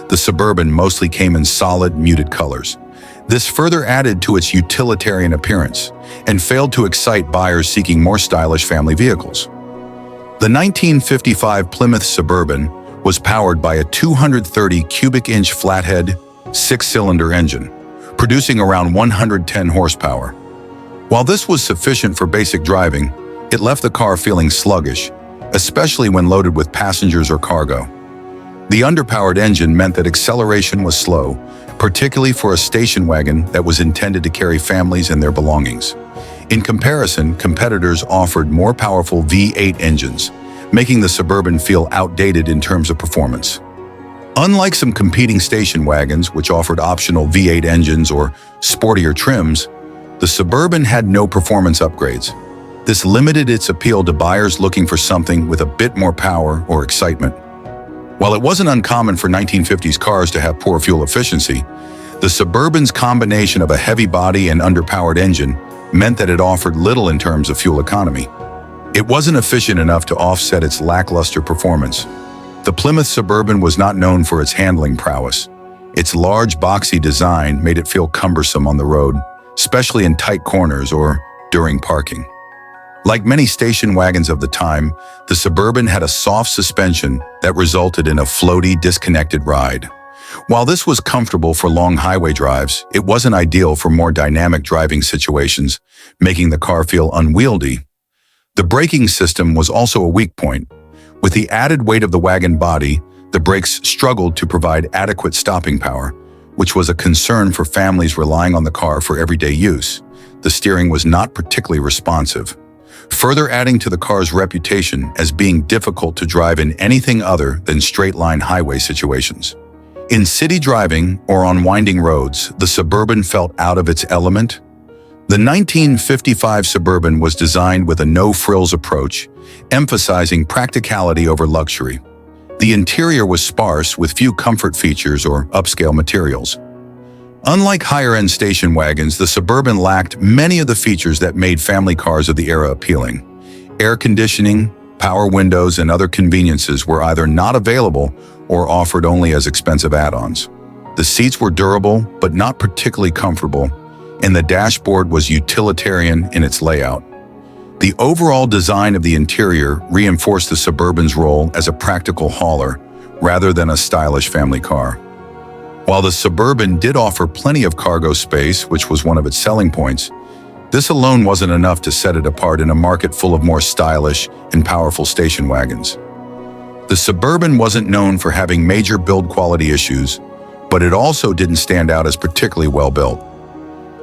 the Suburban mostly came in solid, muted colors. This further added to its utilitarian appearance and failed to excite buyers seeking more stylish family vehicles. The 1955 Plymouth Suburban was powered by a 230 cubic inch flathead, 6-cylinder engine, producing around 110 horsepower. While this was sufficient for basic driving, it left the car feeling sluggish, especially when loaded with passengers or cargo. The underpowered engine meant that acceleration was slow, particularly for a station wagon that was intended to carry families and their belongings. In comparison, competitors offered more powerful V8 engines, making the Suburban feel outdated in terms of performance. Unlike some competing station wagons, which offered optional V8 engines or sportier trims, the Suburban had no performance upgrades. This limited its appeal to buyers looking for something with a bit more power or excitement. While it wasn't uncommon for 1950s cars to have poor fuel efficiency, the Suburban's combination of a heavy body and underpowered engine meant that it offered little in terms of fuel economy. It wasn't efficient enough to offset its lackluster performance. The Plymouth Suburban was not known for its handling prowess. Its large, boxy design made it feel cumbersome on the road, especially in tight corners or during parking. Like many station wagons of the time, the Suburban had a soft suspension that resulted in a floaty, disconnected ride. While this was comfortable for long highway drives, it wasn't ideal for more dynamic driving situations, making the car feel unwieldy. The braking system was also a weak point. With the added weight of the wagon body, the brakes struggled to provide adequate stopping power, which was a concern for families relying on the car for everyday use. The steering was not particularly responsive, further adding to the car's reputation as being difficult to drive in anything other than straight-line highway situations. In city driving or on winding roads, the Suburban felt out of its element. The 1955 Suburban was designed with a no-frills approach, emphasizing practicality over luxury. The interior was sparse with few comfort features or upscale materials. Unlike higher-end station wagons, the Suburban lacked many of the features that made family cars of the era appealing. Air conditioning, power windows, and other conveniences were either not available or offered only as expensive add-ons. The seats were durable but not particularly comfortable, and the dashboard was utilitarian in its layout. The overall design of the interior reinforced the Suburban's role as a practical hauler rather than a stylish family car. While the Suburban did offer plenty of cargo space, which was one of its selling points, this alone wasn't enough to set it apart in a market full of more stylish and powerful station wagons. The Suburban wasn't known for having major build quality issues, but it also didn't stand out as particularly well built.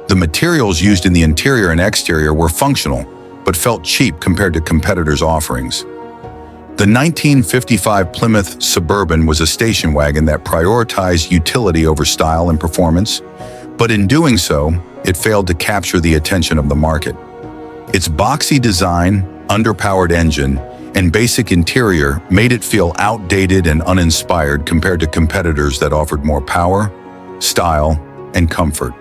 The materials used in the interior and exterior were functional, but felt cheap compared to competitors' offerings. The 1955 Plymouth Suburban was a station wagon that prioritized utility over style and performance, but in doing so, it failed to capture the attention of the market. Its boxy design, underpowered engine, and basic interior made it feel outdated and uninspired compared to competitors that offered more power, style, and comfort.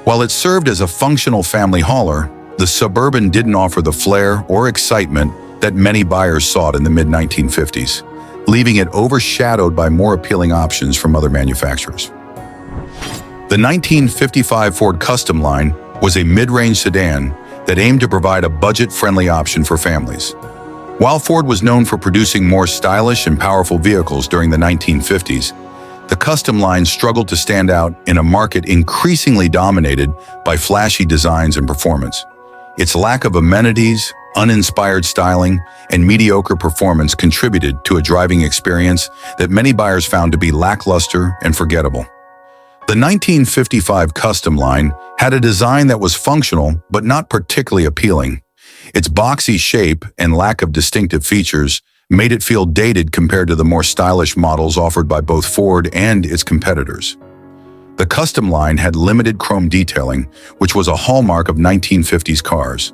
While it served as a functional family hauler, the Suburban didn't offer the flair or excitement that many buyers sought in the mid-1950s, leaving it overshadowed by more appealing options from other manufacturers. The 1955 Ford Customline was a mid-range sedan that aimed to provide a budget-friendly option for families. While Ford was known for producing more stylish and powerful vehicles during the 1950s, the Customline struggled to stand out in a market increasingly dominated by flashy designs and performance. Its lack of amenities, uninspired styling, and mediocre performance contributed to a driving experience that many buyers found to be lackluster and forgettable. The 1955 Customline had a design that was functional but not particularly appealing. Its boxy shape and lack of distinctive features made it feel dated compared to the more stylish models offered by both Ford and its competitors. The Customline had limited chrome detailing, which was a hallmark of 1950s cars.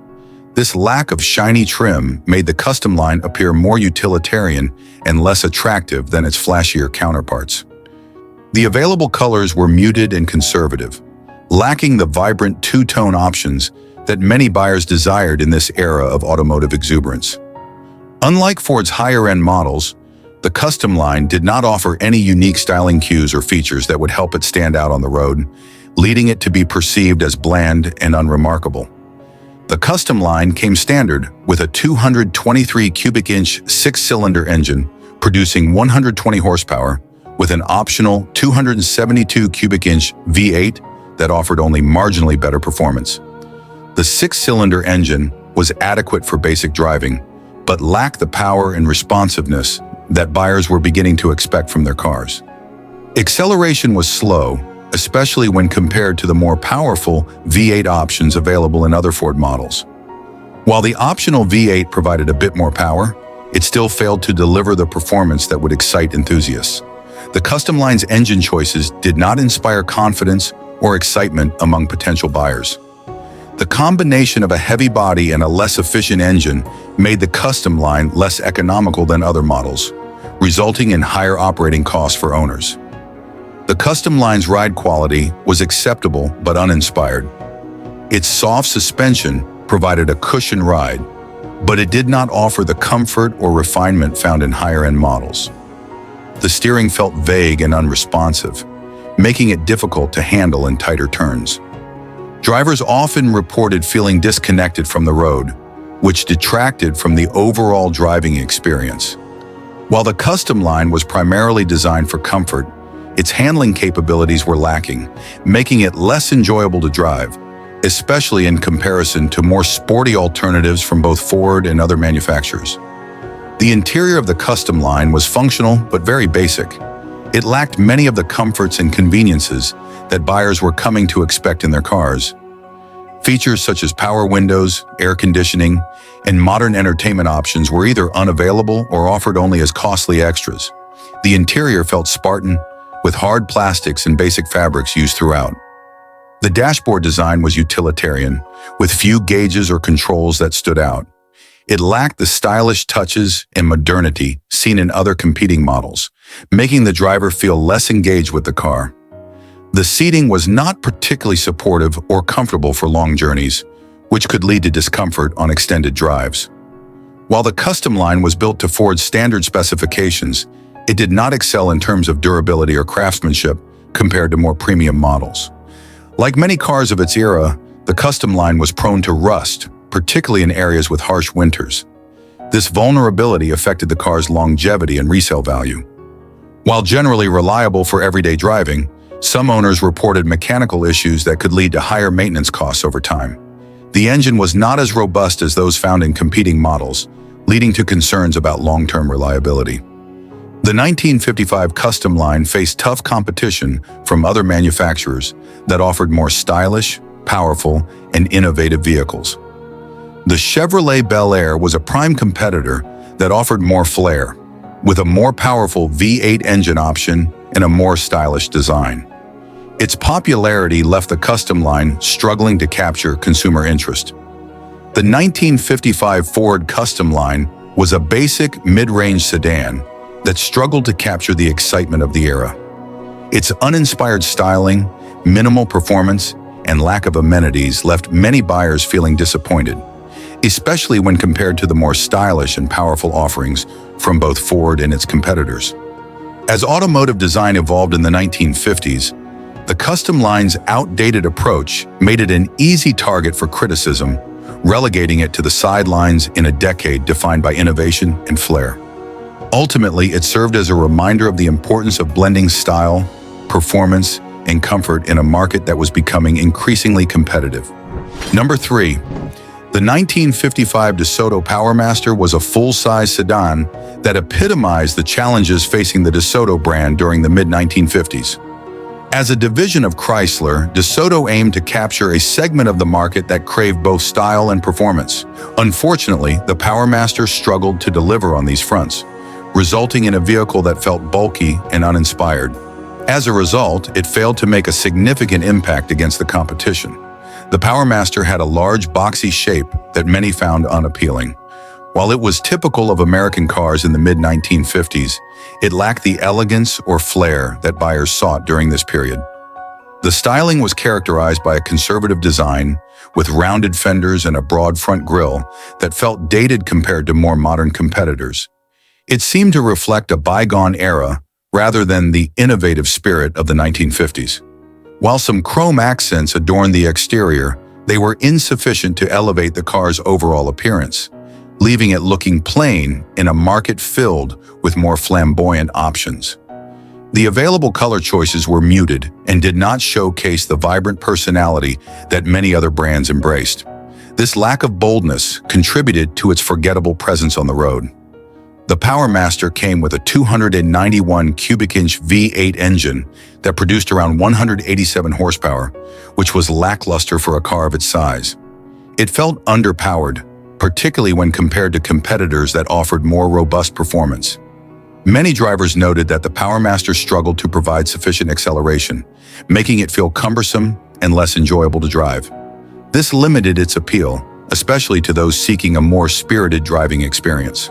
This lack of shiny trim made the Customline appear more utilitarian and less attractive than its flashier counterparts. The available colors were muted and conservative, lacking the vibrant two-tone options that many buyers desired in this era of automotive exuberance. Unlike Ford's higher-end models, the Customline did not offer any unique styling cues or features that would help it stand out on the road, leading it to be perceived as bland and unremarkable. The Customline came standard with a 223 cubic inch six-cylinder engine producing 120 horsepower with an optional 272 cubic inch V8 that offered only marginally better performance. The six-cylinder engine was adequate for basic driving, but lacked the power and responsiveness that buyers were beginning to expect from their cars. Acceleration was slow, especially when compared to the more powerful V8 options available in other Ford models. While the optional V8 provided a bit more power, it still failed to deliver the performance that would excite enthusiasts. The Customline's engine choices did not inspire confidence or excitement among potential buyers. The combination of a heavy body and a less efficient engine made the Customline less economical than other models, resulting in higher operating costs for owners. The Customline's ride quality was acceptable but uninspired. Its soft suspension provided a cushioned ride, but it did not offer the comfort or refinement found in higher-end models. The steering felt vague and unresponsive, making it difficult to handle in tighter turns. Drivers often reported feeling disconnected from the road, which detracted from the overall driving experience. While the Customline was primarily designed for comfort, its handling capabilities were lacking, making it less enjoyable to drive, especially in comparison to more sporty alternatives from both Ford and other manufacturers. The interior of the Customline was functional but very basic. It lacked many of the comforts and conveniences that buyers were coming to expect in their cars. Features such as power windows, air conditioning, and modern entertainment options were either unavailable or offered only as costly extras. The interior felt Spartan, with hard plastics and basic fabrics used throughout. The dashboard design was utilitarian, with few gauges or controls that stood out. It lacked the stylish touches and modernity seen in other competing models, making the driver feel less engaged with the car. The seating was not particularly supportive or comfortable for long journeys, which could lead to discomfort on extended drives. While the Customline was built to Ford's standard specifications, it did not excel in terms of durability or craftsmanship compared to more premium models. Like many cars of its era, the Customline was prone to rust, particularly in areas with harsh winters. This vulnerability affected the car's longevity and resale value. While generally reliable for everyday driving, some owners reported mechanical issues that could lead to higher maintenance costs over time. The engine was not as robust as those found in competing models, leading to concerns about long-term reliability. The 1955 Customline faced tough competition from other manufacturers that offered more stylish, powerful, and innovative vehicles. The Chevrolet Bel Air was a prime competitor that offered more flair, with a more powerful V8 engine option and a more stylish design. Its popularity left the Customline struggling to capture consumer interest. The 1955 Ford Customline was a basic mid-range sedan that struggled to capture the excitement of the era. Its uninspired styling, minimal performance, and lack of amenities left many buyers feeling disappointed, especially when compared to the more stylish and powerful offerings from both Ford and its competitors. As automotive design evolved in the 1950s, the Customline's outdated approach made it an easy target for criticism, relegating it to the sidelines in a decade defined by innovation and flair. Ultimately, it served as a reminder of the importance of blending style, performance, and comfort in a market that was becoming increasingly competitive. Number 3. The 1955 DeSoto Powermaster was a full-size sedan that epitomized the challenges facing the DeSoto brand during the mid-1950s. As a division of Chrysler, DeSoto aimed to capture a segment of the market that craved both style and performance. Unfortunately, the Powermaster struggled to deliver on these fronts, resulting in a vehicle that felt bulky and uninspired. As a result, it failed to make a significant impact against the competition. The Powermaster had a large, boxy shape that many found unappealing. While it was typical of American cars in the mid-1950s, it lacked the elegance or flair that buyers sought during this period. The styling was characterized by a conservative design, with rounded fenders and a broad front grille that felt dated compared to more modern competitors. It seemed to reflect a bygone era rather than the innovative spirit of the 1950s. While some chrome accents adorned the exterior, they were insufficient to elevate the car's overall appearance, leaving it looking plain in a market filled with more flamboyant options. The available color choices were muted and did not showcase the vibrant personality that many other brands embraced. This lack of boldness contributed to its forgettable presence on the road. The Powermaster came with a 291 cubic inch V8 engine that produced around 187 horsepower, which was lackluster for a car of its size. It felt underpowered, particularly when compared to competitors that offered more robust performance. Many drivers noted that the Powermaster struggled to provide sufficient acceleration, making it feel cumbersome and less enjoyable to drive. This limited its appeal, especially to those seeking a more spirited driving experience.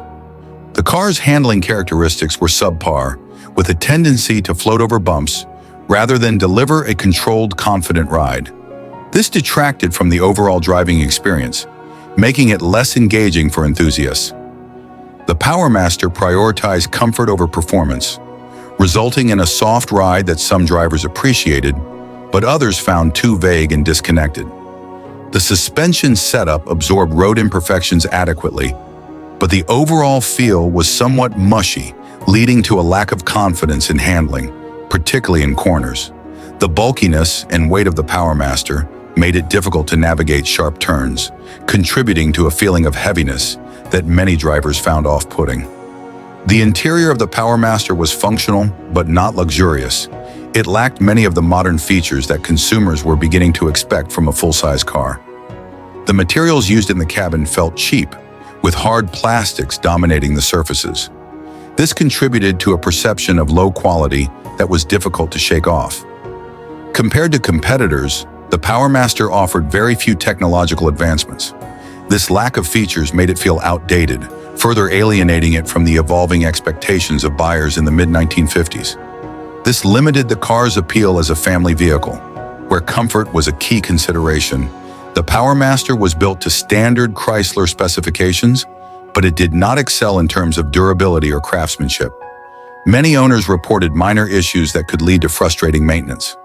The car's handling characteristics were subpar, with a tendency to float over bumps rather than deliver a controlled, confident ride. This detracted from the overall driving experience, making it less engaging for enthusiasts. The Powermaster prioritized comfort over performance, resulting in a soft ride that some drivers appreciated, but others found too vague and disconnected. The suspension setup absorbed road imperfections adequately, but the overall feel was somewhat mushy, leading to a lack of confidence in handling, particularly in corners. The bulkiness and weight of the Powermaster made it difficult to navigate sharp turns, contributing to a feeling of heaviness that many drivers found off-putting. The interior of the Powermaster was functional but not luxurious. It lacked many of the modern features that consumers were beginning to expect from a full-size car. The materials used in the cabin felt cheap, with hard plastics dominating the surfaces. This contributed to a perception of low quality that was difficult to shake off. Compared to competitors, the Powermaster offered very few technological advancements. This lack of features made it feel outdated, further alienating it from the evolving expectations of buyers in the mid-1950s. This limited the car's appeal as a family vehicle, where comfort was a key consideration. The Powermaster was built to standard Chrysler specifications, but it did not excel in terms of durability or craftsmanship. Many owners reported minor issues that could lead to frustrating maintenance.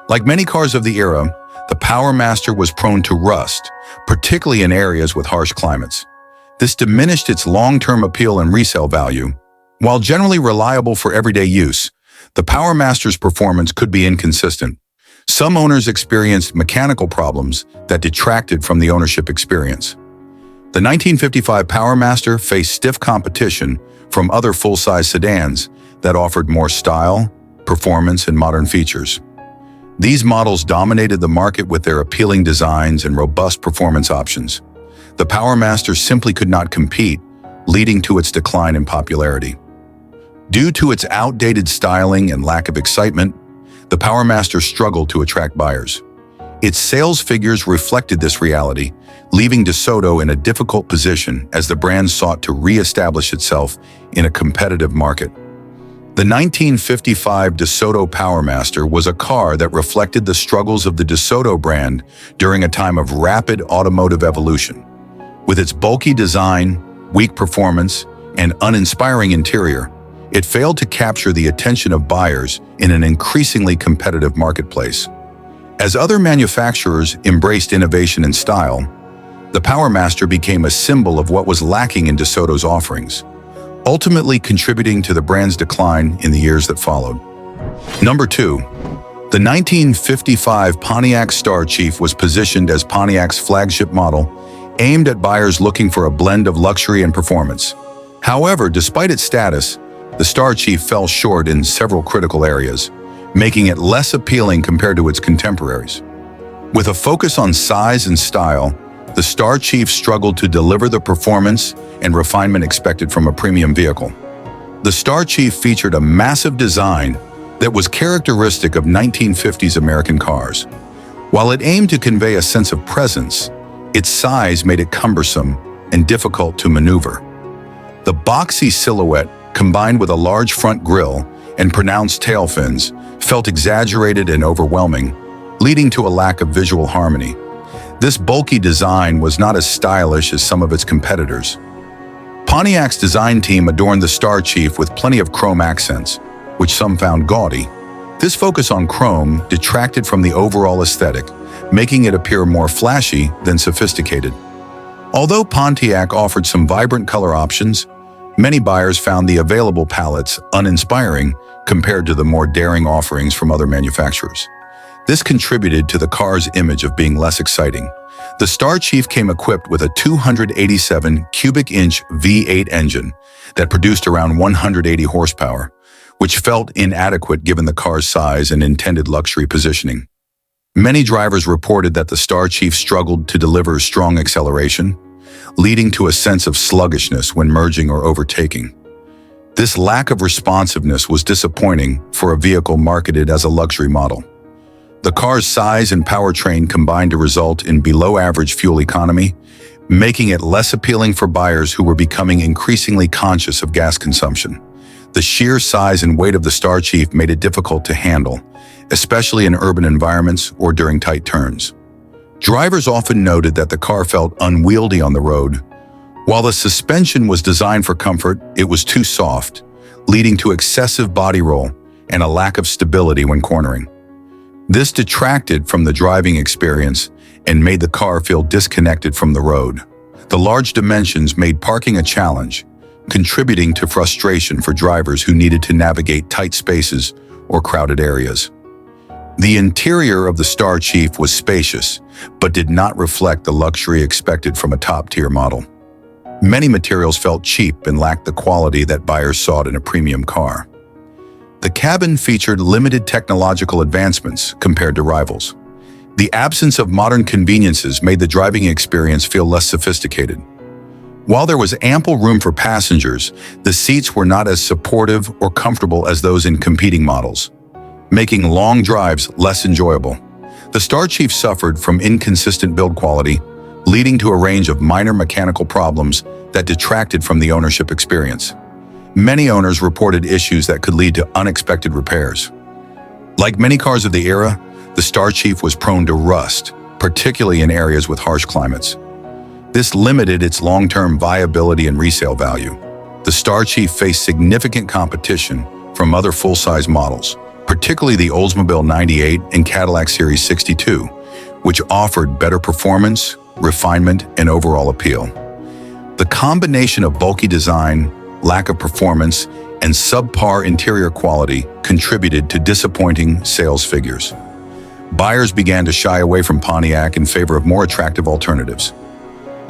Like many cars of the era, the Powermaster was prone to rust, particularly in areas with harsh climates. This diminished its long-term appeal and resale value. While generally reliable for everyday use, the Powermaster's performance could be inconsistent. Some owners experienced mechanical problems that detracted from the ownership experience. The 1955 Powermaster faced stiff competition from other full-size sedans that offered more style, performance, and modern features. These models dominated the market with their appealing designs and robust performance options. The Powermaster simply could not compete, leading to its decline in popularity. Due to its outdated styling and lack of excitement, the Powermaster struggled to attract buyers. Its sales figures reflected this reality, leaving DeSoto in a difficult position as the brand sought to re-establish itself in a competitive market. The 1955 DeSoto Powermaster was a car that reflected the struggles of the DeSoto brand during a time of rapid automotive evolution. With its bulky design, weak performance, and uninspiring interior, it failed to capture the attention of buyers in an increasingly competitive marketplace. As other manufacturers embraced innovation and style, the Powermaster became a symbol of what was lacking in DeSoto's offerings, ultimately contributing to the brand's decline in the years that followed. Number 2. The 1955 Pontiac Star Chief was positioned as Pontiac's flagship model, aimed at buyers looking for a blend of luxury and performance. However, despite its status, the Star Chief fell short in several critical areas, making it less appealing compared to its contemporaries. With a focus on size and style, the Star Chief struggled to deliver the performance and refinement expected from a premium vehicle. The Star Chief featured a massive design that was characteristic of 1950s American cars. While it aimed to convey a sense of presence, its size made it cumbersome and difficult to maneuver. The boxy silhouette, combined with a large front grille and pronounced tail fins, felt exaggerated and overwhelming, leading to a lack of visual harmony. This bulky design was not as stylish as some of its competitors. Pontiac's design team adorned the Star Chief with plenty of chrome accents, which some found gaudy. This focus on chrome detracted from the overall aesthetic, making it appear more flashy than sophisticated. Although Pontiac offered some vibrant color options, many buyers found the available palettes uninspiring compared to the more daring offerings from other manufacturers. This contributed to the car's image of being less exciting. The Star Chief came equipped with a 287 cubic inch V8 engine that produced around 180 horsepower, which felt inadequate given the car's size and intended luxury positioning. Many drivers reported that the Star Chief struggled to deliver strong acceleration, leading to a sense of sluggishness when merging or overtaking. This lack of responsiveness was disappointing for a vehicle marketed as a luxury model. The car's size and powertrain combined to result in below-average fuel economy, making it less appealing for buyers who were becoming increasingly conscious of gas consumption. The sheer size and weight of the Star Chief made it difficult to handle, especially in urban environments or during tight turns. Drivers often noted that the car felt unwieldy on the road. While the suspension was designed for comfort, it was too soft, leading to excessive body roll and a lack of stability when cornering. This detracted from the driving experience and made the car feel disconnected from the road. The large dimensions made parking a challenge, contributing to frustration for drivers who needed to navigate tight spaces or crowded areas. The interior of the Star Chief was spacious, but did not reflect the luxury expected from a top-tier model. Many materials felt cheap and lacked the quality that buyers sought in a premium car. The cabin featured limited technological advancements compared to rivals. The absence of modern conveniences made the driving experience feel less sophisticated. While there was ample room for passengers, the seats were not as supportive or comfortable as those in competing models, making long drives less enjoyable. The Star Chief suffered from inconsistent build quality, leading to a range of minor mechanical problems that detracted from the ownership experience. Many owners reported issues that could lead to unexpected repairs. Like many cars of the era, the Star Chief was prone to rust, particularly in areas with harsh climates. This limited its long-term viability and resale value. The Star Chief faced significant competition from other full-size models, particularly the Oldsmobile 98 and Cadillac Series 62, which offered better performance, refinement, and overall appeal. The combination of bulky design, lack of performance, and subpar interior quality contributed to disappointing sales figures. Buyers began to shy away from Pontiac in favor of more attractive alternatives.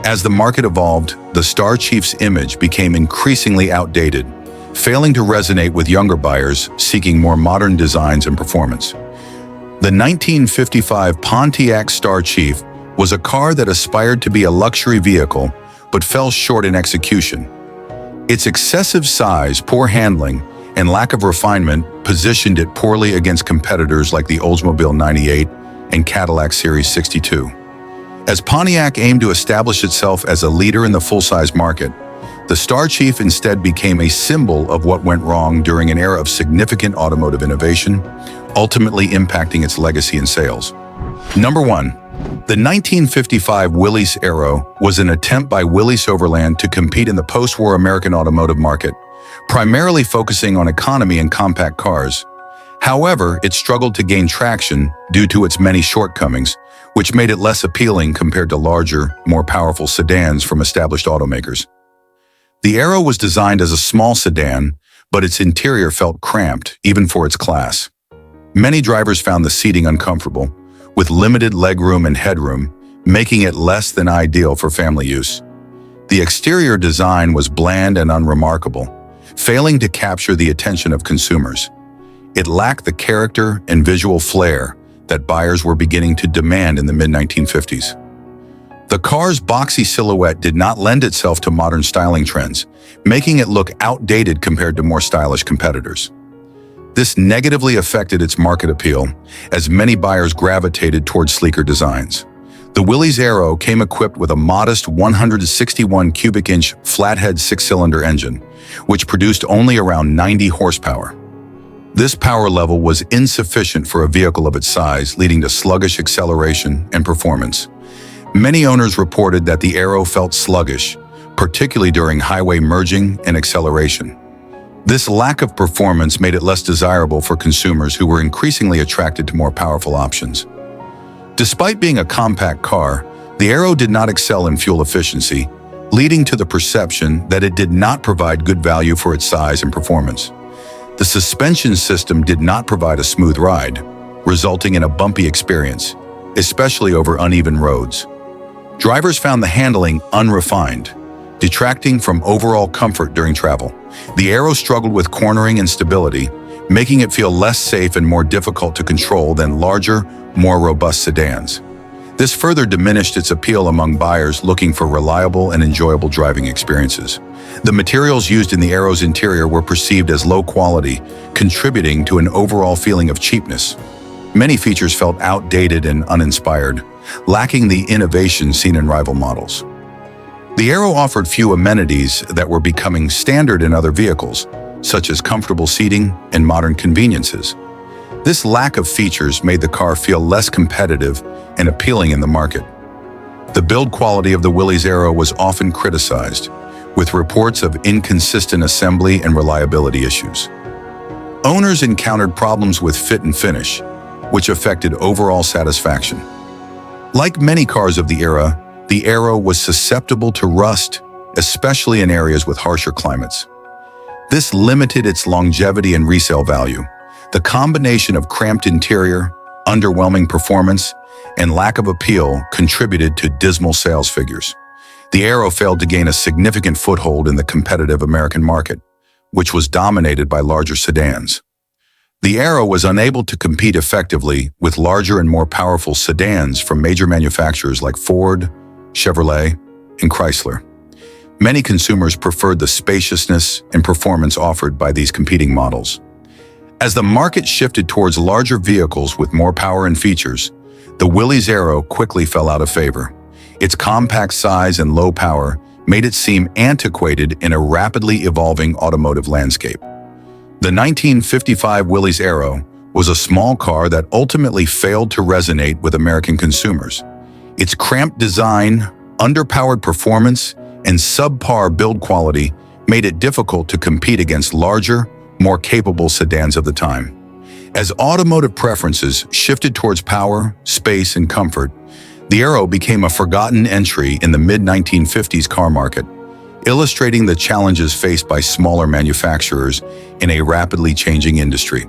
As the market evolved, the Star Chief's image became increasingly outdated, failing to resonate with younger buyers seeking more modern designs and performance. The 1955 Pontiac Star Chief was a car that aspired to be a luxury vehicle, but fell short in execution. Its excessive size, poor handling, and lack of refinement positioned it poorly against competitors like the Oldsmobile 98 and Cadillac Series 62. As Pontiac aimed to establish itself as a leader in the full-size market, the Star Chief instead became a symbol of what went wrong during an era of significant automotive innovation, ultimately impacting its legacy and sales. Number 1. The 1955 Willys Aero was an attempt by Willys Overland to compete in the post-war American automotive market, primarily focusing on economy and compact cars. However, it struggled to gain traction due to its many shortcomings, which made it less appealing compared to larger, more powerful sedans from established automakers. The Aero was designed as a small sedan, but its interior felt cramped, even for its class. Many drivers found the seating uncomfortable, with limited legroom and headroom, making it less than ideal for family use. The exterior design was bland and unremarkable, failing to capture the attention of consumers. It lacked the character and visual flair that buyers were beginning to demand in the mid-1950s. The car's boxy silhouette did not lend itself to modern styling trends, making it look outdated compared to more stylish competitors. This negatively affected its market appeal, as many buyers gravitated towards sleeker designs. The Willys Aero came equipped with a modest 161 cubic inch flathead six-cylinder engine, which produced only around 90 horsepower. This power level was insufficient for a vehicle of its size, leading to sluggish acceleration and performance. Many owners reported that the Aero felt sluggish, particularly during highway merging and acceleration. This lack of performance made it less desirable for consumers who were increasingly attracted to more powerful options. Despite being a compact car, the Aero did not excel in fuel efficiency, leading to the perception that it did not provide good value for its size and performance. The suspension system did not provide a smooth ride, resulting in a bumpy experience, especially over uneven roads. Drivers found the handling unrefined, detracting from overall comfort during travel. The Aero struggled with cornering and stability, making it feel less safe and more difficult to control than larger, more robust sedans. This further diminished its appeal among buyers looking for reliable and enjoyable driving experiences. The materials used in the Aero's interior were perceived as low quality, contributing to an overall feeling of cheapness. Many features felt outdated and uninspired, lacking the innovation seen in rival models. The Aero offered few amenities that were becoming standard in other vehicles, such as comfortable seating and modern conveniences. This lack of features made the car feel less competitive and appealing in the market. The build quality of the Willys Aero was often criticized, with reports of inconsistent assembly and reliability issues. Owners encountered problems with fit and finish, which affected overall satisfaction. Like many cars of the era, the Aero was susceptible to rust, especially in areas with harsher climates. This limited its longevity and resale value. The combination of cramped interior, underwhelming performance, and lack of appeal contributed to dismal sales figures. The Aero failed to gain a significant foothold in the competitive American market, which was dominated by larger sedans. The Aero was unable to compete effectively with larger and more powerful sedans from major manufacturers like Ford, Chevrolet, and Chrysler. many consumers preferred the spaciousness and performance offered by these competing models. As the market shifted towards larger vehicles with more power and features, the Willys Aero quickly fell out of favor. Its compact size and low power made it seem antiquated in a rapidly evolving automotive landscape. The 1955 Willys Aero was a small car that ultimately failed to resonate with American consumers. Its cramped design, underpowered performance, and subpar build quality made it difficult to compete against larger, more capable sedans of the time. As automotive preferences shifted towards power, space, and comfort, the Aero became a forgotten entry in the mid-1950s car market, illustrating the challenges faced by smaller manufacturers in a rapidly changing industry.